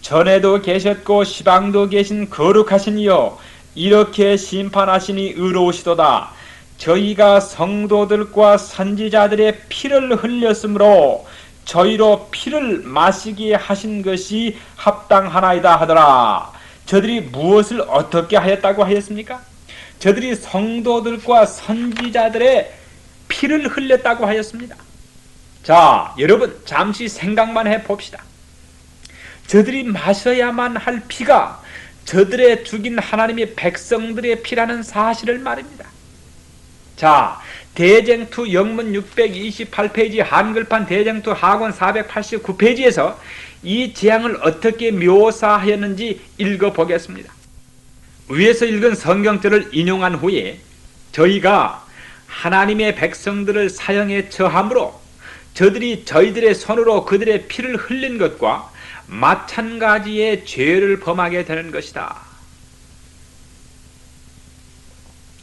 전에도 계셨고 시방도 계신 거룩하신 이여 이렇게 심판하시니 의로우시도다. 저희가 성도들과 선지자들의 피를 흘렸으므로 저희로 피를 마시게 하신 것이 합당하나이다 하더라. 저들이 무엇을 어떻게 하였다고 하였습니까? 저들이 성도들과 선지자들의 피를 흘렸다고 하였습니다. 자, 여러분 잠시 생각만 해봅시다. 저들이 마셔야만 할 피가 저들의 죽인 하나님의 백성들의 피라는 사실을 말입니다. 자, 대쟁투 영문 628페이지 한글판 대쟁투 학원 489페이지에서 이 재앙을 어떻게 묘사하였는지 읽어보겠습니다. 위에서 읽은 성경절을 인용한 후에 저희가 하나님의 백성들을 사형에 처함으로 저들이 저희들의 손으로 그들의 피를 흘린 것과 마찬가지의 죄를 범하게 되는 것이다.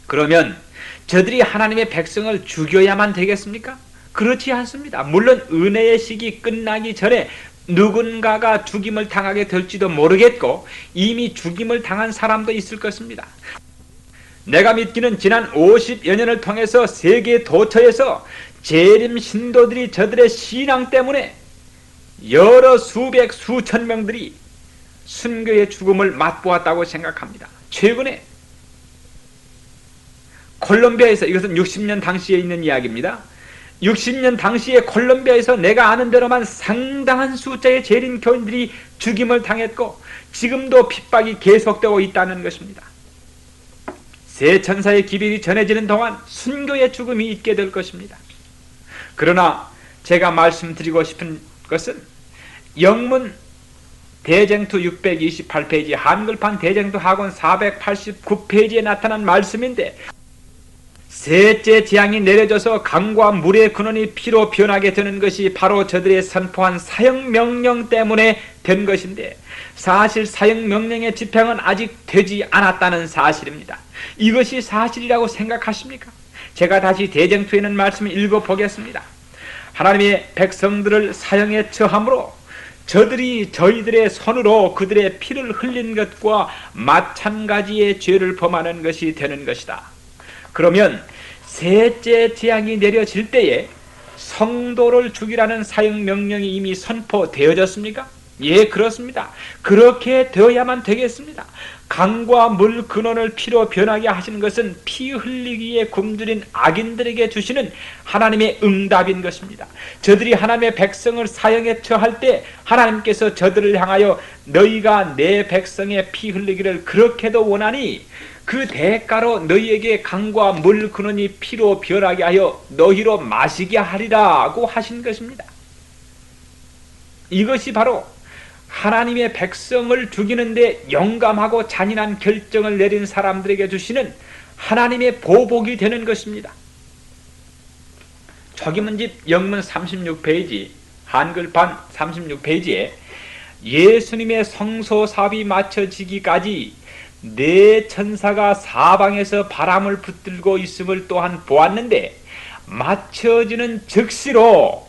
그러면 저들이 하나님의 백성을 죽여야만 되겠습니까? 그렇지 않습니다. 물론 은혜의 시기 끝나기 전에 누군가가 죽임을 당하게 될지도 모르겠고 이미 죽임을 당한 사람도 있을 것입니다. 내가 믿기는 지난 50여 년을 통해서 세계 도처에서 재림 신도들이 저들의 신앙 때문에 여러 수백 수천 명들이 순교의 죽음을 맛보았다고 생각합니다. 최근에 콜롬비아에서, 이것은 60년 당시에 있는 이야기입니다. 60년 당시에 콜롬비아에서 내가 아는 대로만 상당한 숫자의 재림 교인들이 죽임을 당했고 지금도 핍박이 계속되고 있다는 것입니다. 새 천사의 기별이 전해지는 동안 순교의 죽음이 있게 될 것입니다. 그러나 제가 말씀드리고 싶은 것은 영문 대쟁투 628페이지 한글판 대쟁투 학원 489페이지에 나타난 말씀인데 셋째 재앙이 내려져서 강과 물의 근원이 피로 변하게 되는 것이 바로 저들의 선포한 사형명령 때문에 된 것인데 사실 사형명령의 집행은 아직 되지 않았다는 사실입니다. 이것이 사실이라고 생각하십니까? 제가 다시 대쟁투에 있는 말씀을 읽어보겠습니다. 하나님의 백성들을 사형에 처함으로 저들이 저희들의 손으로 그들의 피를 흘린 것과 마찬가지의 죄를 범하는 것이 되는 것이다. 그러면 셋째 재앙이 내려질 때에 성도를 죽이라는 사형명령이 이미 선포되어졌습니까? 예, 그렇습니다. 그렇게 되어야만 되겠습니다. 강과 물 근원을 피로 변하게 하시는 것은 피 흘리기에 굶주린 악인들에게 주시는 하나님의 응답인 것입니다. 저들이 하나님의 백성을 사형에 처할 때 하나님께서 저들을 향하여 너희가 내 백성의 피 흘리기를 그렇게도 원하니 그 대가로 너희에게 강과 물 근원이 피로 변하게 하여 너희로 마시게 하리라고 하신 것입니다. 이것이 바로 하나님의 백성을 죽이는데 용감하고 잔인한 결정을 내린 사람들에게 주시는 하나님의 보복이 되는 것입니다. 초기문집 영문 36페이지 한글판 36페이지에 예수님의 성소삽이 맞춰지기까지 네 천사가 사방에서 바람을 붙들고 있음을 또한 보았는데 맞춰지는 즉시로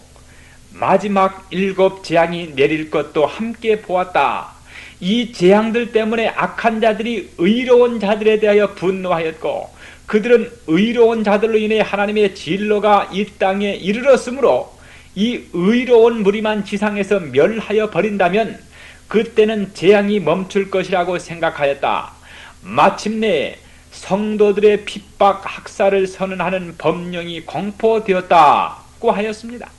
마지막 7 재앙이 내릴 것도 함께 보았다. 이 재앙들 때문에 악한 자들이 의로운 자들에 대하여 분노하였고 그들은 의로운 자들로 인해 하나님의 진노가 이 땅에 이르렀으므로 이 의로운 무리만 지상에서 멸하여 버린다면 그때는 재앙이 멈출 것이라고 생각하였다. 마침내 성도들의 핍박 학살을 선언하는 법령이 공포되었다고 하였습니다.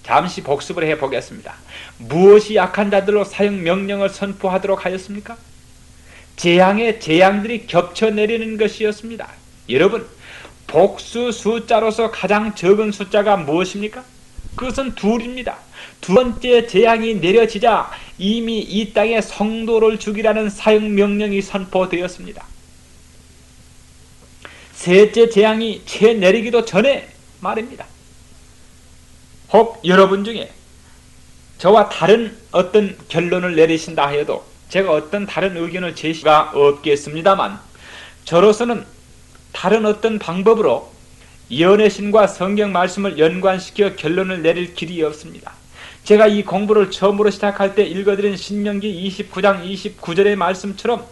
잠시 복습을 해보겠습니다. 무엇이 악한 자들로 사형 명령을 선포하도록 하였습니까? 재앙의 재앙들이 겹쳐 내리는 것이었습니다. 여러분, 복수 숫자로서 가장 적은 숫자가 무엇입니까? 그것은 2입니다. 두 번째 재앙이 내려지자 이미 이 땅에 성도를 죽이라는 사형 명령이 선포되었습니다. 셋째 재앙이 채 내리기도 전에 말입니다. 혹 여러분 중에 저와 다른 어떤 결론을 내리신다 하여도 제가 어떤 다른 의견을 제시가 없겠습니다만 저로서는 다른 어떤 방법으로 연애신과 성경 말씀을 연관시켜 결론을 내릴 길이 없습니다. 제가 이 공부를 처음으로 시작할 때 읽어드린 신명기 29장 29절의 말씀처럼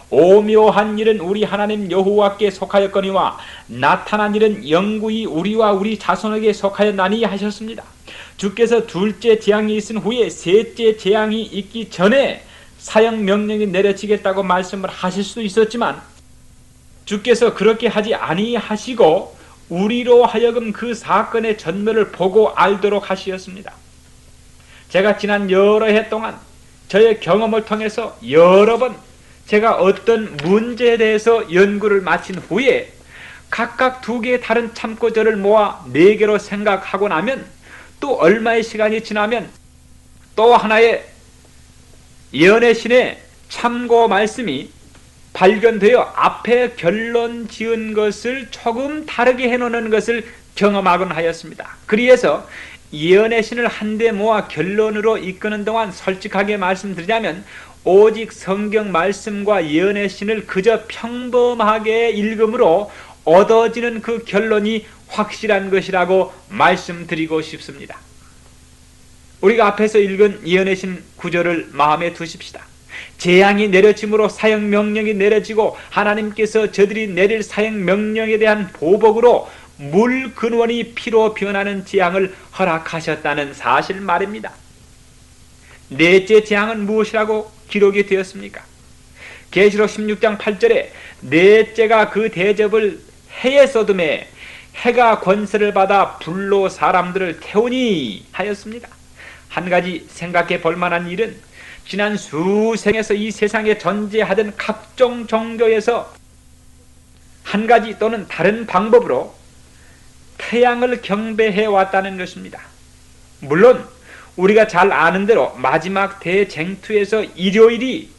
오묘한 일은 우리 하나님 여호와께 속하였거니와 나타난 일은 영구히 우리와 우리 자손에게 속하였나니 하셨습니다. 주께서 둘째 재앙이 있은 후에 셋째 재앙이 있기 전에 사형 명령이 내려지겠다고 말씀을 하실 수도 있었지만 주께서 그렇게 하지 아니하시고 우리로 하여금 그 사건의 전멸을 보고 알도록 하시었습니다. 제가 지난 여러 해 동안 저의 경험을 통해서 여러 번 제가 어떤 문제에 대해서 연구를 마친 후에 각각 2개의 다른 참고절을 모아 4개로 생각하고 나면 또 얼마의 시간이 지나면 또 하나의 연애신의 참고 말씀이 발견되어 앞에 결론 지은 것을 조금 다르게 해놓는 것을 경험하곤 하였습니다. 그래서 연애신을 한데 모아 결론으로 이끄는 동안 솔직하게 말씀드리자면 오직 성경 말씀과 연애신을 그저 평범하게 읽음으로 얻어지는 그 결론이 확실한 것이라고 말씀드리고 싶습니다. 우리가 앞에서 읽은 연애신 구절을 마음에 두십시다. 재앙이 내려짐으로 사형 명령이 내려지고 하나님께서 저들이 내릴 사형 명령에 대한 보복으로 물 근원이 피로 변하는 재앙을 허락하셨다는 사실 말입니다. 넷째 재앙은 무엇이라고 기록이 되었습니까? 계시록 16장 8절에 넷째가 그 대접을 해에 쏟음에 해가 권세를 받아 불로 사람들을 태우니 하였습니다. 한 가지 생각해 볼 만한 일은 지난 수생에서 이 세상에 존재하던 각종 종교에서 한 가지 또는 다른 방법으로 태양을 경배해 왔다는 것입니다. 물론 우리가 잘 아는 대로 마지막 대쟁투에서 일요일이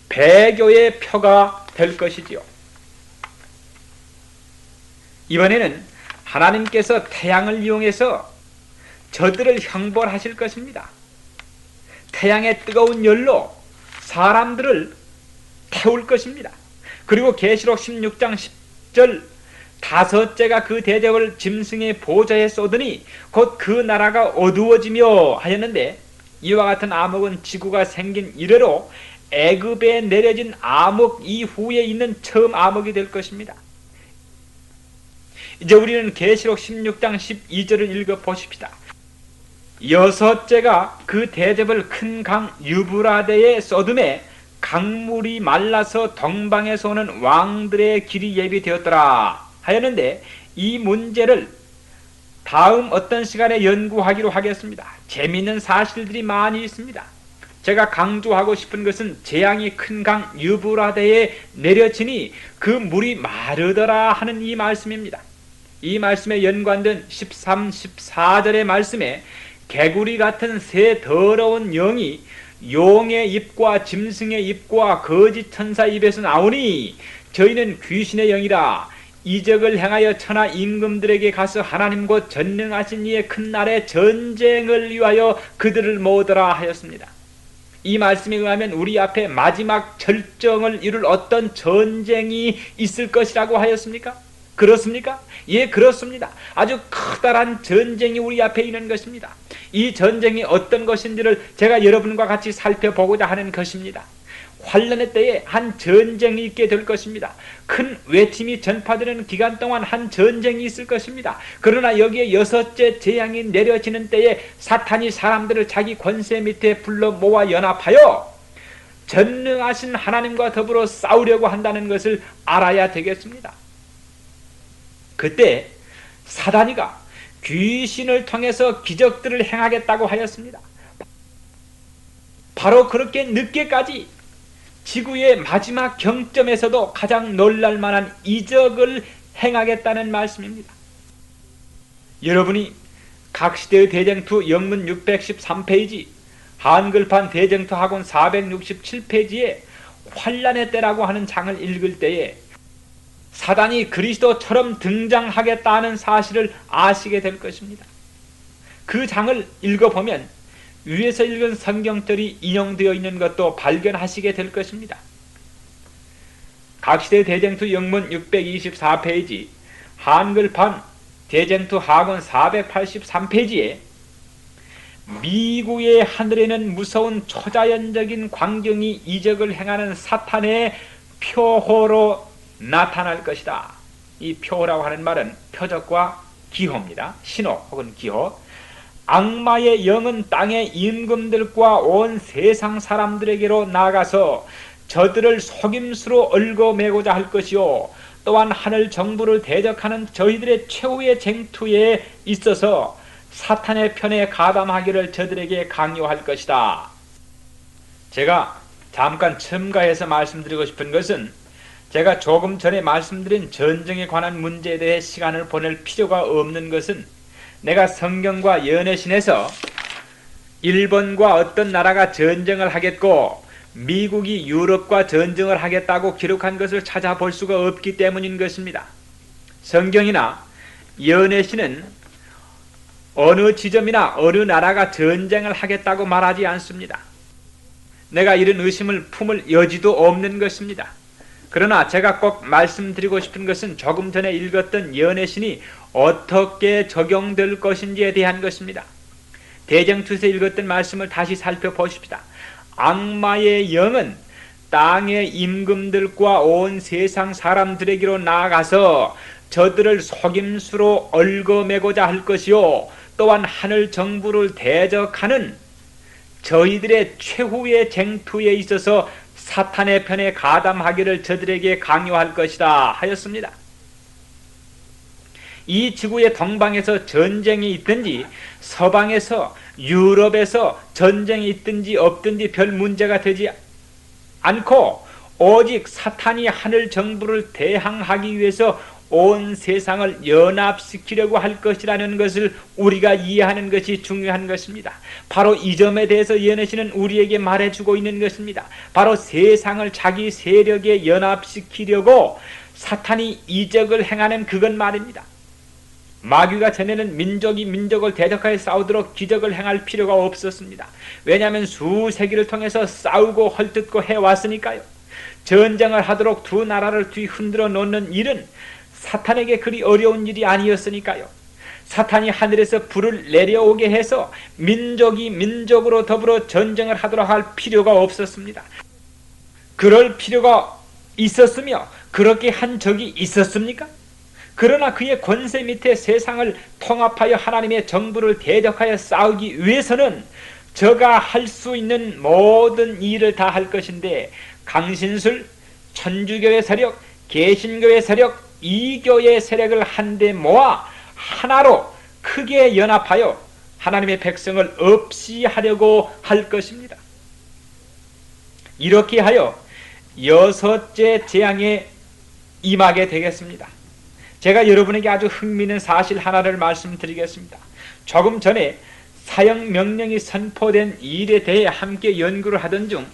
배교의 표가 될 것이지요. 이번에는 하나님께서 태양을 이용해서 저들을 형벌하실 것입니다. 태양의 뜨거운 열로 사람들을 태울 것입니다. 그리고 계시록 16장 10절 다섯째가 그 대접을 짐승의 보좌에 쏟으니 곧 그 나라가 어두워지며 하였는데 이와 같은 암흑은 지구가 생긴 이래로 애굽에 내려진 암흑 이후에 있는 처음 암흑이 될 것입니다. 이제 우리는 계시록 16장 12절을 읽어보십시다. 여섯째가 그 대접을 큰 강 유브라데에 쏟음에 강물이 말라서 동방에서 오는 왕들의 길이 예비되었더라 하였는데 이 문제를 다음 어떤 시간에 연구하기로 하겠습니다. 재미있는 사실들이 많이 있습니다. 제가 강조하고 싶은 것은 재앙이 큰 강 유브라데에 내려지니 그 물이 마르더라 하는 이 말씀입니다. 이 말씀에 연관된 13, 14절의 말씀에 개구리 같은 새 더러운 영이 용의 입과 짐승의 입과 거짓 천사 입에서 나오니 저희는 귀신의 영이라 이적을 행하여 천하 임금들에게 가서 하나님 곧 전능하신 이의 큰 날에 전쟁을 위하여 그들을 모으더라 하였습니다. 이 말씀에 의하면 우리 앞에 마지막 절정을 이룰 어떤 전쟁이 있을 것이라고 하였습니까? 그렇습니까? 예, 그렇습니다. 아주 커다란 전쟁이 우리 앞에 있는 것입니다. 이 전쟁이 어떤 것인지를 제가 여러분과 같이 살펴보고자 하는 것입니다. 환란의 때에 한 전쟁이 있게 될 것입니다. 큰 외침이 전파되는 기간 동안 한 전쟁이 있을 것입니다. 그러나 여기에 여섯째 재앙이 내려지는 때에 사탄이 사람들을 자기 권세 밑에 불러 모아 연합하여 전능하신 하나님과 더불어 싸우려고 한다는 것을 알아야 되겠습니다. 그때 사단이가 귀신을 통해서 기적들을 행하겠다고 하였습니다. 바로 그렇게 늦게까지 지구의 마지막 경점에서도 가장 놀랄만한 이적을 행하겠다는 말씀입니다. 여러분이 각시대의 대쟁투 영문 613페이지, 한글판 대쟁투 학원 467페이지에 환란의 때라고 하는 장을 읽을 때에 사단이 그리스도처럼 등장하겠다는 사실을 아시게 될 것입니다. 그 장을 읽어보면 위에서 읽은 성경절이 인용되어 있는 것도 발견하시게 될 것입니다. 각시대 대쟁투 영문 624페이지, 한글판 대쟁투 학원 483페이지에 미국의 하늘에는 무서운 초자연적인 광경이 이적을 행하는 사탄의 표호로 나타날 것이다. 이 표호라고 하는 말은 표적과 기호입니다. 신호 혹은 기호. 악마의 영은 땅의 임금들과 온 세상 사람들에게로 나가서 저들을 속임수로 얽어매고자 할 것이요, 또한 하늘 정부를 대적하는 저희들의 최후의 쟁투에 있어서 사탄의 편에 가담하기를 저들에게 강요할 것이다. 제가 잠깐 첨가해서 말씀드리고 싶은 것은, 제가 조금 전에 말씀드린 전쟁에 관한 문제에 대해 시간을 보낼 필요가 없는 것은, 내가 성경과 연애신에서 일본과 어떤 나라가 전쟁을 하겠고 미국이 유럽과 전쟁을 하겠다고 기록한 것을 찾아볼 수가 없기 때문인 것입니다. 성경이나 연애신은 어느 지점이나 어느 나라가 전쟁을 하겠다고 말하지 않습니다. 내가 이런 의심을 품을 여지도 없는 것입니다. 그러나 제가 꼭 말씀드리고 싶은 것은 조금 전에 읽었던 연애신이 어떻게 적용될 것인지에 대한 것입니다. 대쟁투에서 읽었던 말씀을 다시 살펴보십시다. 악마의 영은 땅의 임금들과 온 세상 사람들에게로 나아가서 저들을 속임수로 얽어매고자 할 것이요, 또한 하늘 정부를 대적하는 저희들의 최후의 쟁투에 있어서 사탄의 편에 가담하기를 저들에게 강요할 것이다 하였습니다. 이 지구의 동방에서 전쟁이 있든지 서방에서 유럽에서 전쟁이 있든지 없든지 별 문제가 되지 않고, 오직 사탄이 하늘 정부를 대항하기 위해서 온 세상을 연합시키려고 할 것이라는 것을 우리가 이해하는 것이 중요한 것입니다. 바로 이 점에 대해서 연애신은 우리에게 말해주고 있는 것입니다. 바로 세상을 자기 세력에 연합시키려고 사탄이 이적을 행하는 그것 말입니다. 마귀가 전에는 민족이 민족을 대적하여 싸우도록 기적을 행할 필요가 없었습니다. 왜냐하면 수세기를 통해서 싸우고 헐뜯고 해왔으니까요. 전쟁을 하도록 두 나라를 뒤흔들어 놓는 일은 사탄에게 그리 어려운 일이 아니었으니까요. 사탄이 하늘에서 불을 내려오게 해서 민족이 민족으로 더불어 전쟁을 하도록 할 필요가 없었습니다. 그럴 필요가 있었으며 그렇게 한 적이 있었습니까? 그러나 그의 권세 밑에 세상을 통합하여 하나님의 정부를 대적하여 싸우기 위해서는 저가 할 수 있는 모든 일을 다 할 것인데, 강신술, 천주교의 세력, 개신교의 세력, 이교의 세력을 한데 모아 하나로 크게 연합하여 하나님의 백성을 없이 하려고 할 것입니다. 이렇게 하여 여섯째 재앙에 임하게 되겠습니다. 제가 여러분에게 아주 흥미있는 사실 하나를 말씀드리겠습니다. 조금 전에 사형명령이 선포된 일에 대해 함께 연구를 하던 중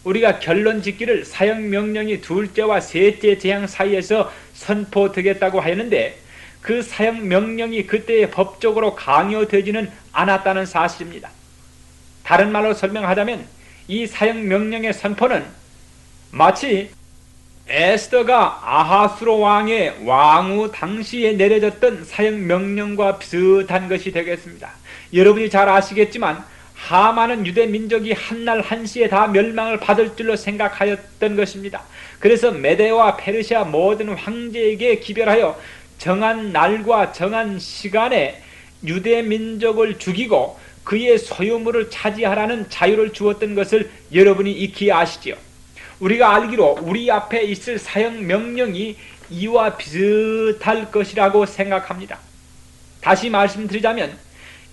우리가 결론 짓기를 사형명령이 둘째와 셋째 재앙 사이에서 선포되겠다고 하였는데, 그 사형명령이 그때 법적으로 강요되지는 않았다는 사실입니다. 다른 말로 설명하자면 이 사형 명령의 선포는 마치 에스더가 아하수로 왕의 왕후 당시에 내려졌던 사형 명령과 비슷한 것이 되겠습니다. 여러분이 잘 아시겠지만 하만은 유대 민족이 한날 한시에 다 멸망을 받을 줄로 생각하였던 것입니다. 그래서 메데와 페르시아 모든 황제에게 기별하여 정한 날과 정한 시간에 유대 민족을 죽이고 그의 소유물을 차지하라는 자유를 주었던 것을 여러분이 익히 아시지요. 우리가 알기로 우리 앞에 있을 사형 명령이 이와 비슷할 것이라고 생각합니다. 다시 말씀드리자면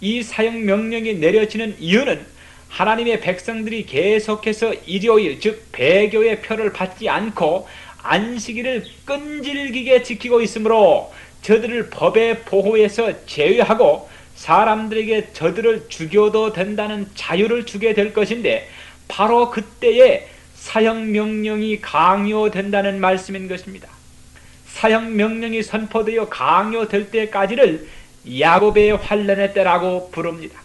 이 사형 명령이 내려지는 이유는 하나님의 백성들이 계속해서 일요일 즉 배교의 표를 받지 않고 안식일을 끈질기게 지키고 있으므로 저들을 법의 보호에서 제외하고 사람들에게 저들을 죽여도 된다는 자유를 주게 될 것인데 바로 그때에 사형 명령이 강요된다는 말씀인 것입니다. 사형 명령이 선포되어 강요될 때까지를 야곱의 환난의 때라고 부릅니다.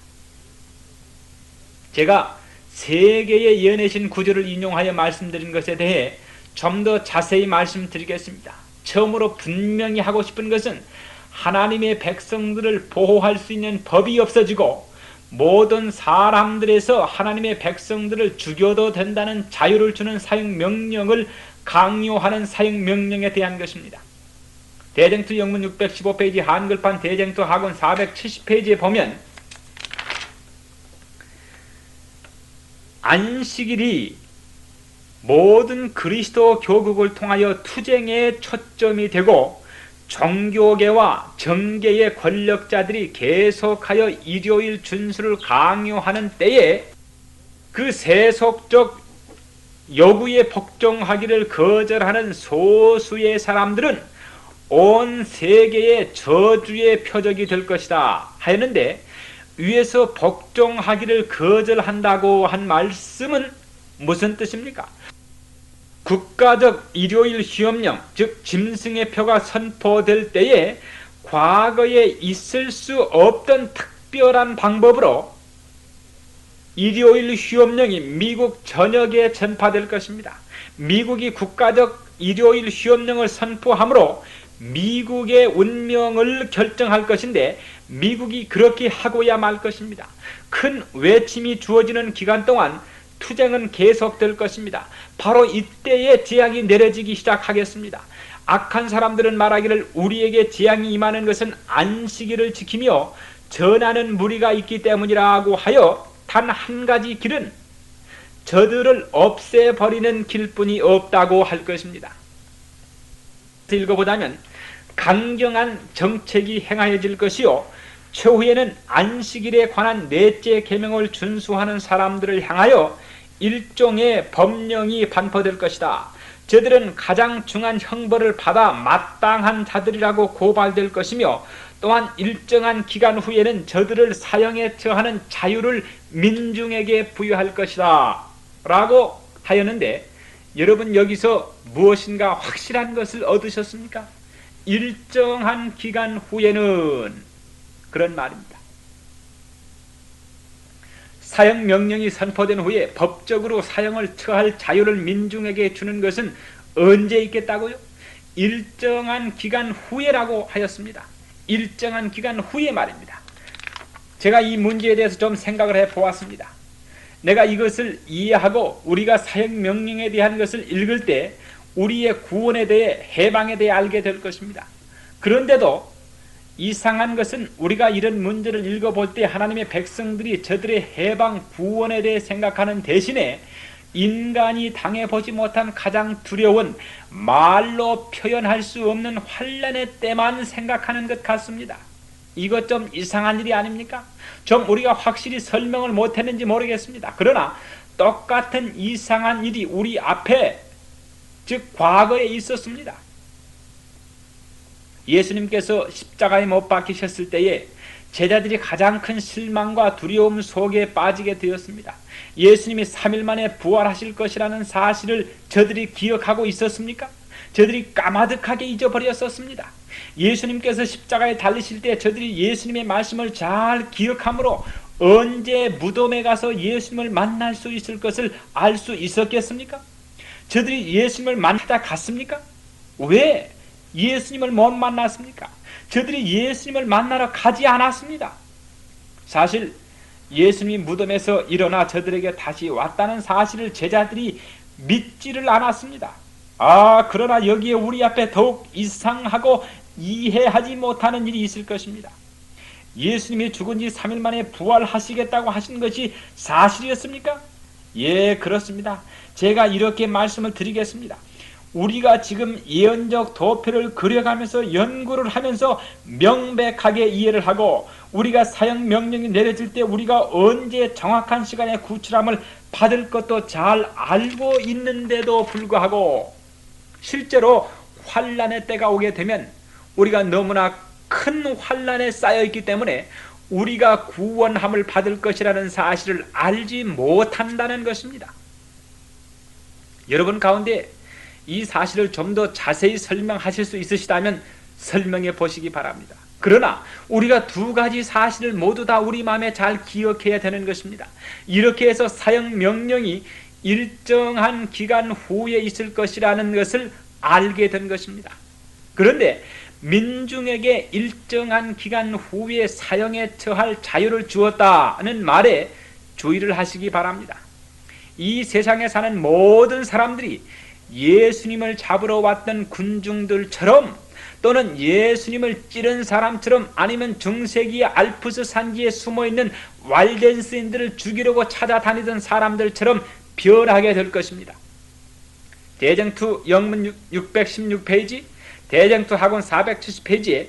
제가 세 개의 예언의 구절을 인용하여 말씀드린 것에 대해 좀 더 자세히 말씀드리겠습니다. 처음으로 분명히 하고 싶은 것은 하나님의 백성들을 보호할 수 있는 법이 없어지고 모든 사람들에서 하나님의 백성들을 죽여도 된다는 자유를 주는 사형 명령을 강요하는 사형 명령에 대한 것입니다. 대쟁투 영문 615페이지 한글판 대쟁투 학원 470페이지에 보면 안식일이 모든 그리스도 교국을 통하여 투쟁의 초점이 되고 종교계와 정계의 권력자들이 계속하여 일요일 준수를 강요하는 때에 그 세속적 요구에 복종하기를 거절하는 소수의 사람들은 온 세계의 저주의 표적이 될 것이다 하였는데 위에서 복종하기를 거절한다고 한 말씀은 무슨 뜻입니까? 국가적 일요일 휴업령 즉 짐승의 표가 선포될 때에 과거에 있을 수 없던 특별한 방법으로 일요일 휴업령이 미국 전역에 전파될 것입니다. 미국이 국가적 일요일 휴업령을 선포함으로 미국의 운명을 결정할 것인데 미국이 그렇게 하고야 말 것입니다. 큰 외침이 주어지는 기간 동안 투쟁은 계속될 것입니다. 바로 이때에 재앙이 내려지기 시작하겠습니다. 악한 사람들은 말하기를 우리에게 재앙이 임하는 것은 안식일을 지키며 전하는 무리가 있기 때문이라고 하여 단 한 가지 길은 저들을 없애버리는 길뿐이 없다고 할 것입니다. 읽어보자면 강경한 정책이 행하여질 것이요 최후에는 안식일에 관한 넷째 계명을 준수하는 사람들을 향하여 일종의 법령이 반포될 것이다. 저들은 가장 중한 형벌을 받아 마땅한 자들이라고 고발될 것이며 또한 일정한 기간 후에는 저들을 사형에 처하는 자유를 민중에게 부여할 것이다 라고 하였는데 여러분 여기서 무엇인가 확실한 것을 얻으셨습니까? 일정한 기간 후에는 그런 말입니다. 사형 명령이 선포된 후에 법적으로 사형을 처할 자유를 민중에게 주는 것은 언제 있겠다고요? 일정한 기간 후에라고 하였습니다. 일정한 기간 후에 말입니다. 제가 이 문제에 대해서 좀 생각을 해보았습니다. 내가 이것을 이해하고 우리가 사형 명령에 대한 것을 읽을 때 우리의 구원에 대해 해방에 대해 알게 될 것입니다. 그런데도 이상한 것은 우리가 이런 문제를 읽어볼 때 하나님의 백성들이 저들의 해방 구원에 대해 생각하는 대신에 인간이 당해보지 못한 가장 두려운 말로 표현할 수 없는 환난의 때만 생각하는 것 같습니다. 이것 좀 이상한 일이 아닙니까? 좀 우리가 확실히 설명을 못했는지 모르겠습니다. 그러나 똑같은 이상한 일이 우리 앞에 즉 과거에 있었습니다. 예수님께서 십자가에 못 박히셨을 때에 제자들이 가장 큰 실망과 두려움 속에 빠지게 되었습니다. 예수님이 3일 만에 부활하실 것이라는 사실을 저들이 기억하고 있었습니까? 저들이 까마득하게 잊어버렸었습니다. 예수님께서 십자가에 달리실 때 저들이 예수님의 말씀을 잘 기억하므로 언제 무덤에 가서 예수님을 만날 수 있을 것을 알 수 있었겠습니까? 저들이 예수님을 만나다 갔습니까? 왜 예수님을 못 만났습니까? 저들이 예수님을 만나러 가지 않았습니다. 사실 예수님이 무덤에서 일어나 저들에게 다시 왔다는 사실을 제자들이 믿지를 않았습니다. 그러나 여기에 우리 앞에 더욱 이상하고 이해하지 못하는 일이 있을 것입니다. 예수님이 죽은 지 3일 만에 부활하시겠다고 하신 것이 사실이었습니까? 예, 그렇습니다. 제가 이렇게 말씀을 드리겠습니다. 우리가 지금 예언적 도표를 그려가면서 연구를 하면서 명백하게 이해를 하고 우리가 사형 명령이 내려질 때 우리가 언제 정확한 시간에 구출함을 받을 것도 잘 알고 있는데도 불구하고 실제로 환난의 때가 오게 되면 우리가 너무나 큰 환난에 쌓여있기 때문에 우리가 구원함을 받을 것이라는 사실을 알지 못한다는 것입니다. 여러분 가운데 이 사실을 좀 더 자세히 설명하실 수 있으시다면 설명해 보시기 바랍니다. 그러나 우리가 두 가지 사실을 모두 다 우리 마음에 잘 기억해야 되는 것입니다. 이렇게 해서 사형 명령이 일정한 기간 후에 있을 것이라는 것을 알게 된 것입니다. 그런데 민중에게 일정한 기간 후에 사형에 처할 자유를 주었다는 말에 주의를 하시기 바랍니다. 이 세상에 사는 모든 사람들이 예수님을 잡으러 왔던 군중들처럼 또는 예수님을 찌른 사람처럼 아니면 중세기의 알프스 산지에 숨어있는 왈덴스인들을 죽이려고 찾아다니던 사람들처럼 변하게 될 것입니다. 대쟁투 영문 616페이지, 대쟁투 학원 470페이지에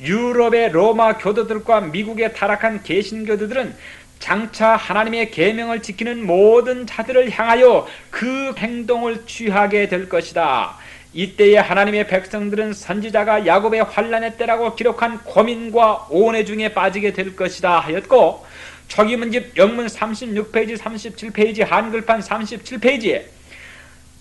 유럽의 로마 교도들과 미국의 타락한 개신교도들은 장차 하나님의 계명을 지키는 모든 자들을 향하여 그 행동을 취하게 될 것이다. 이때에 하나님의 백성들은 선지자가 야곱의 환난의 때라고 기록한 고민과 온해 중에 빠지게 될 것이다 하였고, 초기문집 영문 36페이지 37페이지 한글판 37페이지에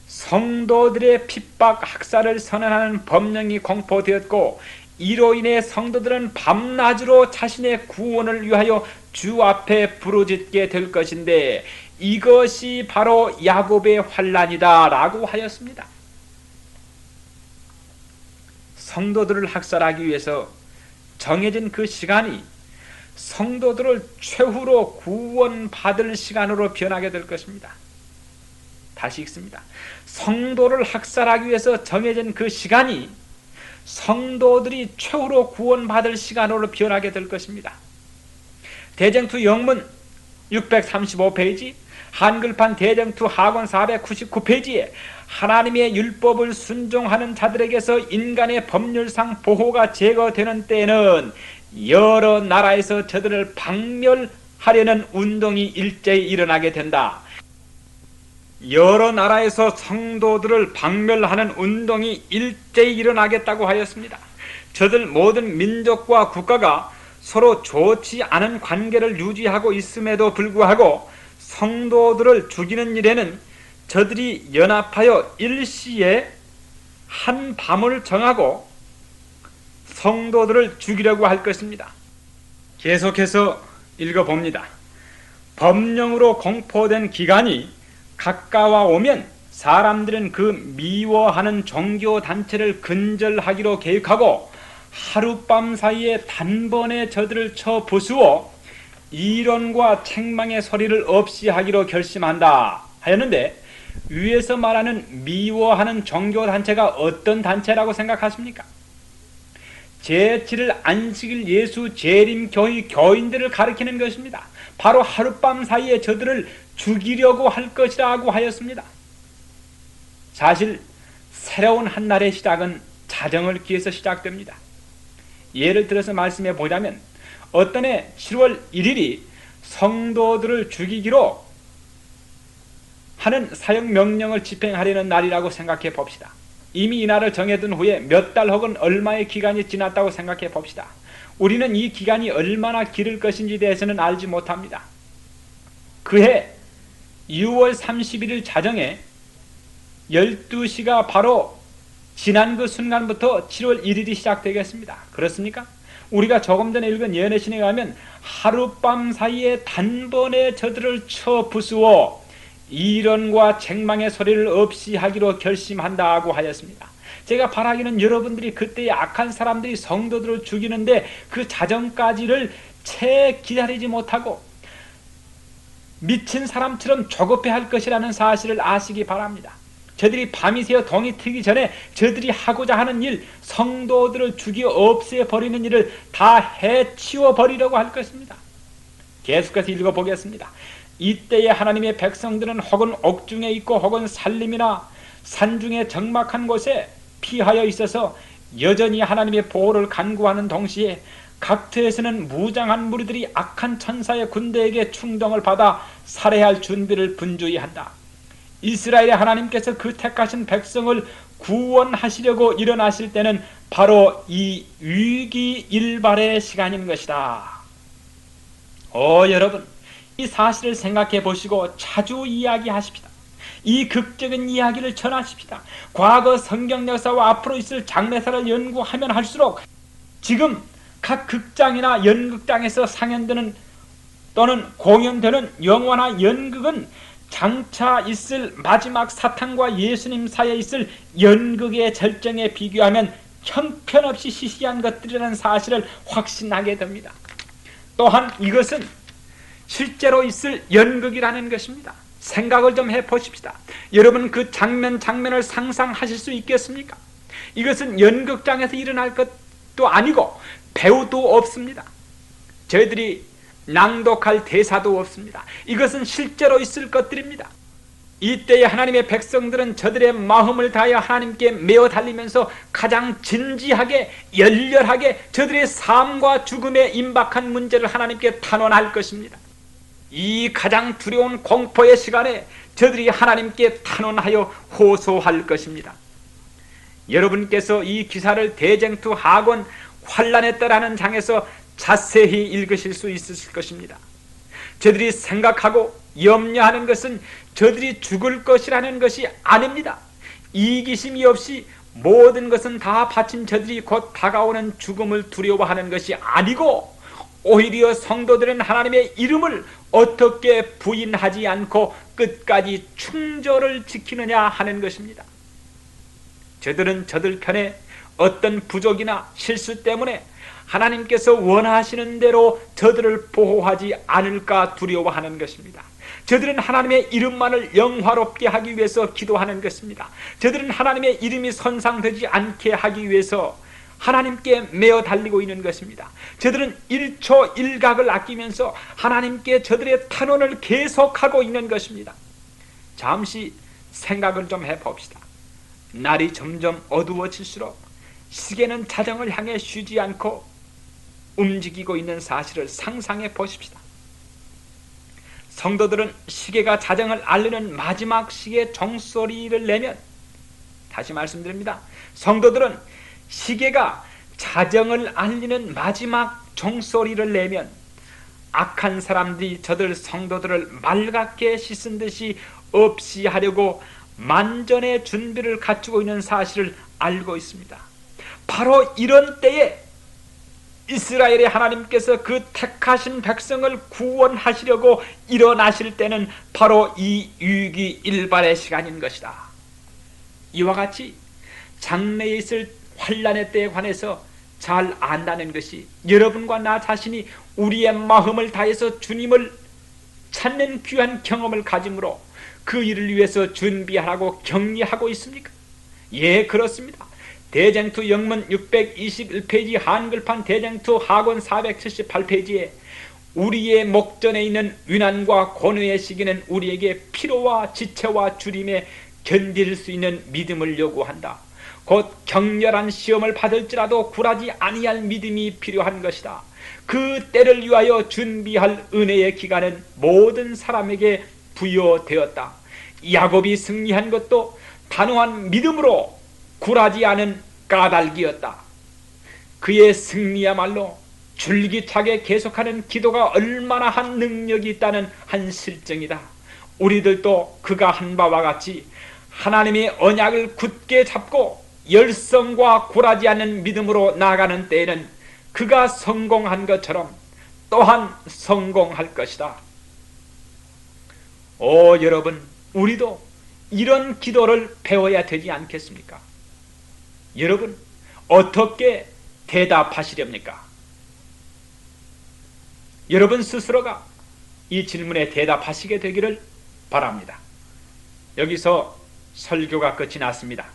성도들의 핍박 학살을 선언하는 법령이 공포되었고 이로 인해 성도들은 밤낮으로 자신의 구원을 위하여 주 앞에 부르짖게 될 것인데 이것이 바로 야곱의 환난이다 라고 하였습니다. 성도들을 학살하기 위해서 정해진 그 시간이 성도들을 최후로 구원받을 시간으로 변하게 될 것입니다. 다시 읽습니다. 성도를 학살하기 위해서 정해진 그 시간이 성도들이 최후로 구원받을 시간으로 변하게 될 것입니다. 대쟁투 영문 635페이지, 한글판 대쟁투 학원 499페이지에 하나님의 율법을 순종하는 자들에게서 인간의 법률상 보호가 제거되는 때에는 여러 나라에서 저들을 박멸하려는 운동이 일제히 일어나게 된다. 여러 나라에서 성도들을 박멸하는 운동이 일제히 일어나겠다고 하였습니다. 저들 모든 민족과 국가가 서로 좋지 않은 관계를 유지하고 있음에도 불구하고 성도들을 죽이는 일에는 저들이 연합하여 일시에 한 밤을 정하고 성도들을 죽이려고 할 것입니다. 계속해서 읽어봅니다. 법령으로 공포된 기간이 가까워 오면 사람들은 그 미워하는 종교단체를 근절하기로 계획하고 하룻밤 사이에 단번에 저들을 쳐 부수어 이론과 책망의 소리를 없이 하기로 결심한다 하였는데, 위에서 말하는 미워하는 종교단체가 어떤 단체라고 생각하십니까? 제7일 안식일 예수 재림교회 교인들을 가리키는 것입니다. 바로 하룻밤 사이에 저들을 죽이려고 할 것이라고 하였습니다. 사실 새로운 한 날의 시작은 자정을 기해서 시작됩니다. 예를 들어서 말씀해 보자면 어떤 해 7월 1일이 성도들을 죽이기로 하는 사형 명령을 집행하려는 날이라고 생각해 봅시다. 이미 이 날을 정해둔 후에 몇 달 혹은 얼마의 기간이 지났다고 생각해 봅시다. 우리는 이 기간이 얼마나 길을 것인지에 대해서는 알지 못합니다. 그해 6월 31일 자정에 12시가 바로 지난 그 순간부터 7월 1일이 시작되겠습니다. 그렇습니까? 우리가 조금 전에 읽은 예언의 신에 가면 하룻밤 사이에 단번에 저들을 쳐 부수어 이런과 책망의 소리를 없이 하기로 결심한다고 하였습니다. 제가 바라기는 여러분들이 그때의 악한 사람들이 성도들을 죽이는데 그 자정까지를 채 기다리지 못하고 미친 사람처럼 조급해할 것이라는 사실을 아시기 바랍니다. 저들이 밤이 새어 동이 트기 전에 저들이 하고자 하는 일, 성도들을 죽여 없애버리는 일을 다 해치워 버리려고 할 것입니다. 계속해서 읽어보겠습니다. 이때에 하나님의 백성들은 혹은 옥중에 있고 혹은 산림이나 산중에 적막한 곳에 피하여 있어서 여전히 하나님의 보호를 간구하는 동시에 각처에서는 무장한 무리들이 악한 천사의 군대에게 충동을 받아 살해할 준비를 분주히 한다. 이스라엘의 하나님께서 그 택하신 백성을 구원하시려고 일어나실 때는 바로 이 위기일발의 시간인 것이다. 여러분, 이 사실을 생각해 보시고 자주 이야기하십시다. 이 극적인 이야기를 전하십시다. 과거 성경 역사와 앞으로 있을 장래사를 연구하면 할수록 지금 각 극장이나 연극장에서 상연되는 또는 공연되는 영화나 연극은 장차 있을 마지막 사탄과 예수님 사이에 있을 연극의 절정에 비교하면 형편없이 시시한 것들이라는 사실을 확신하게 됩니다. 또한 이것은 실제로 있을 연극이라는 것입니다. 생각을 좀 해보십시다. 여러분 그 장면을 상상하실 수 있겠습니까? 이것은 연극장에서 일어날 것도 아니고 배우도 없습니다. 저희들이 낭독할 대사도 없습니다. 이것은 실제로 있을 것들입니다. 이때에 하나님의 백성들은 저들의 마음을 다하여 하나님께 메어 달리면서 가장 진지하게 열렬하게 저들의 삶과 죽음에 임박한 문제를 하나님께 탄원할 것입니다. 이 가장 두려운 공포의 시간에 저들이 하나님께 탄원하여 호소할 것입니다. 여러분께서 이 기사를 대쟁투 하곤 환란에 따라는 장에서 자세히 읽으실 수 있으실 것입니다. 저들이 생각하고 염려하는 것은 저들이 죽을 것이라는 것이 아닙니다. 이기심이 없이 모든 것은 다 바친 저들이 곧 다가오는 죽음을 두려워하는 것이 아니고 오히려 성도들은 하나님의 이름을 어떻게 부인하지 않고 끝까지 충절을 지키느냐 하는 것입니다. 저들은 저들 편에 어떤 부족이나 실수 때문에 하나님께서 원하시는 대로 저들을 보호하지 않을까 두려워하는 것입니다. 저들은 하나님의 이름만을 영화롭게 하기 위해서 기도하는 것입니다. 저들은 하나님의 이름이 손상되지 않게 하기 위해서 하나님께 메어 달리고 있는 것입니다. 저들은 1초 1각을 아끼면서 하나님께 저들의 탄원을 계속하고 있는 것입니다. 잠시 생각을 좀 해봅시다. 날이 점점 어두워질수록 시계는 자정을 향해 쉬지 않고 움직이고 있는 사실을 상상해 보십시다. 성도들은 시계가 자정을 알리는 마지막 시계 종소리를 내면, 다시 말씀드립니다. 성도들은 시계가 자정을 알리는 마지막 종소리를 내면 악한 사람들이 저들 성도들을 말갛게 씻은 듯이 없이 하려고 만전의 준비를 갖추고 있는 사실을 알고 있습니다. 바로 이런 때에 이스라엘의 하나님께서 그 택하신 백성을 구원하시려고 일어나실 때는 바로 이 위기일발의 시간인 것이다. 이와 같이 장래에 있을 환란의 때에 관해서 잘 안다는 것이 여러분과 나 자신이 우리의 마음을 다해서 주님을 찾는 귀한 경험을 가짐으로 그 일을 위해서 준비하라고 격려하고 있습니까? 예, 그렇습니다. 대쟁투 영문 621페이지 한글판 대쟁투 하권 478페이지에 우리의 목전에 있는 위난과 고뇌의 시기는 우리에게 피로와 지체와 주림에 견딜 수 있는 믿음을 요구한다. 곧 격렬한 시험을 받을지라도 굴하지 아니할 믿음이 필요한 것이다. 그 때를 위하여 준비할 은혜의 기간은 모든 사람에게 부여되었다. 야곱이 승리한 것도 단호한 믿음으로 굴하지 않은 까닭이었다. 그의 승리야말로 줄기차게 계속하는 기도가 얼마나 한 능력이 있다는 한 실증이다. 우리들도 그가 한 바와 같이 하나님의 언약을 굳게 잡고 열성과 굴하지 않는 믿음으로 나아가는 때에는 그가 성공한 것처럼 또한 성공할 것이다. 오, 여러분, 우리도 이런 기도를 배워야 되지 않겠습니까? 여러분, 어떻게 대답하시렵니까? 여러분 스스로가 이 질문에 대답하시게 되기를 바랍니다. 여기서 설교가 끝이 났습니다.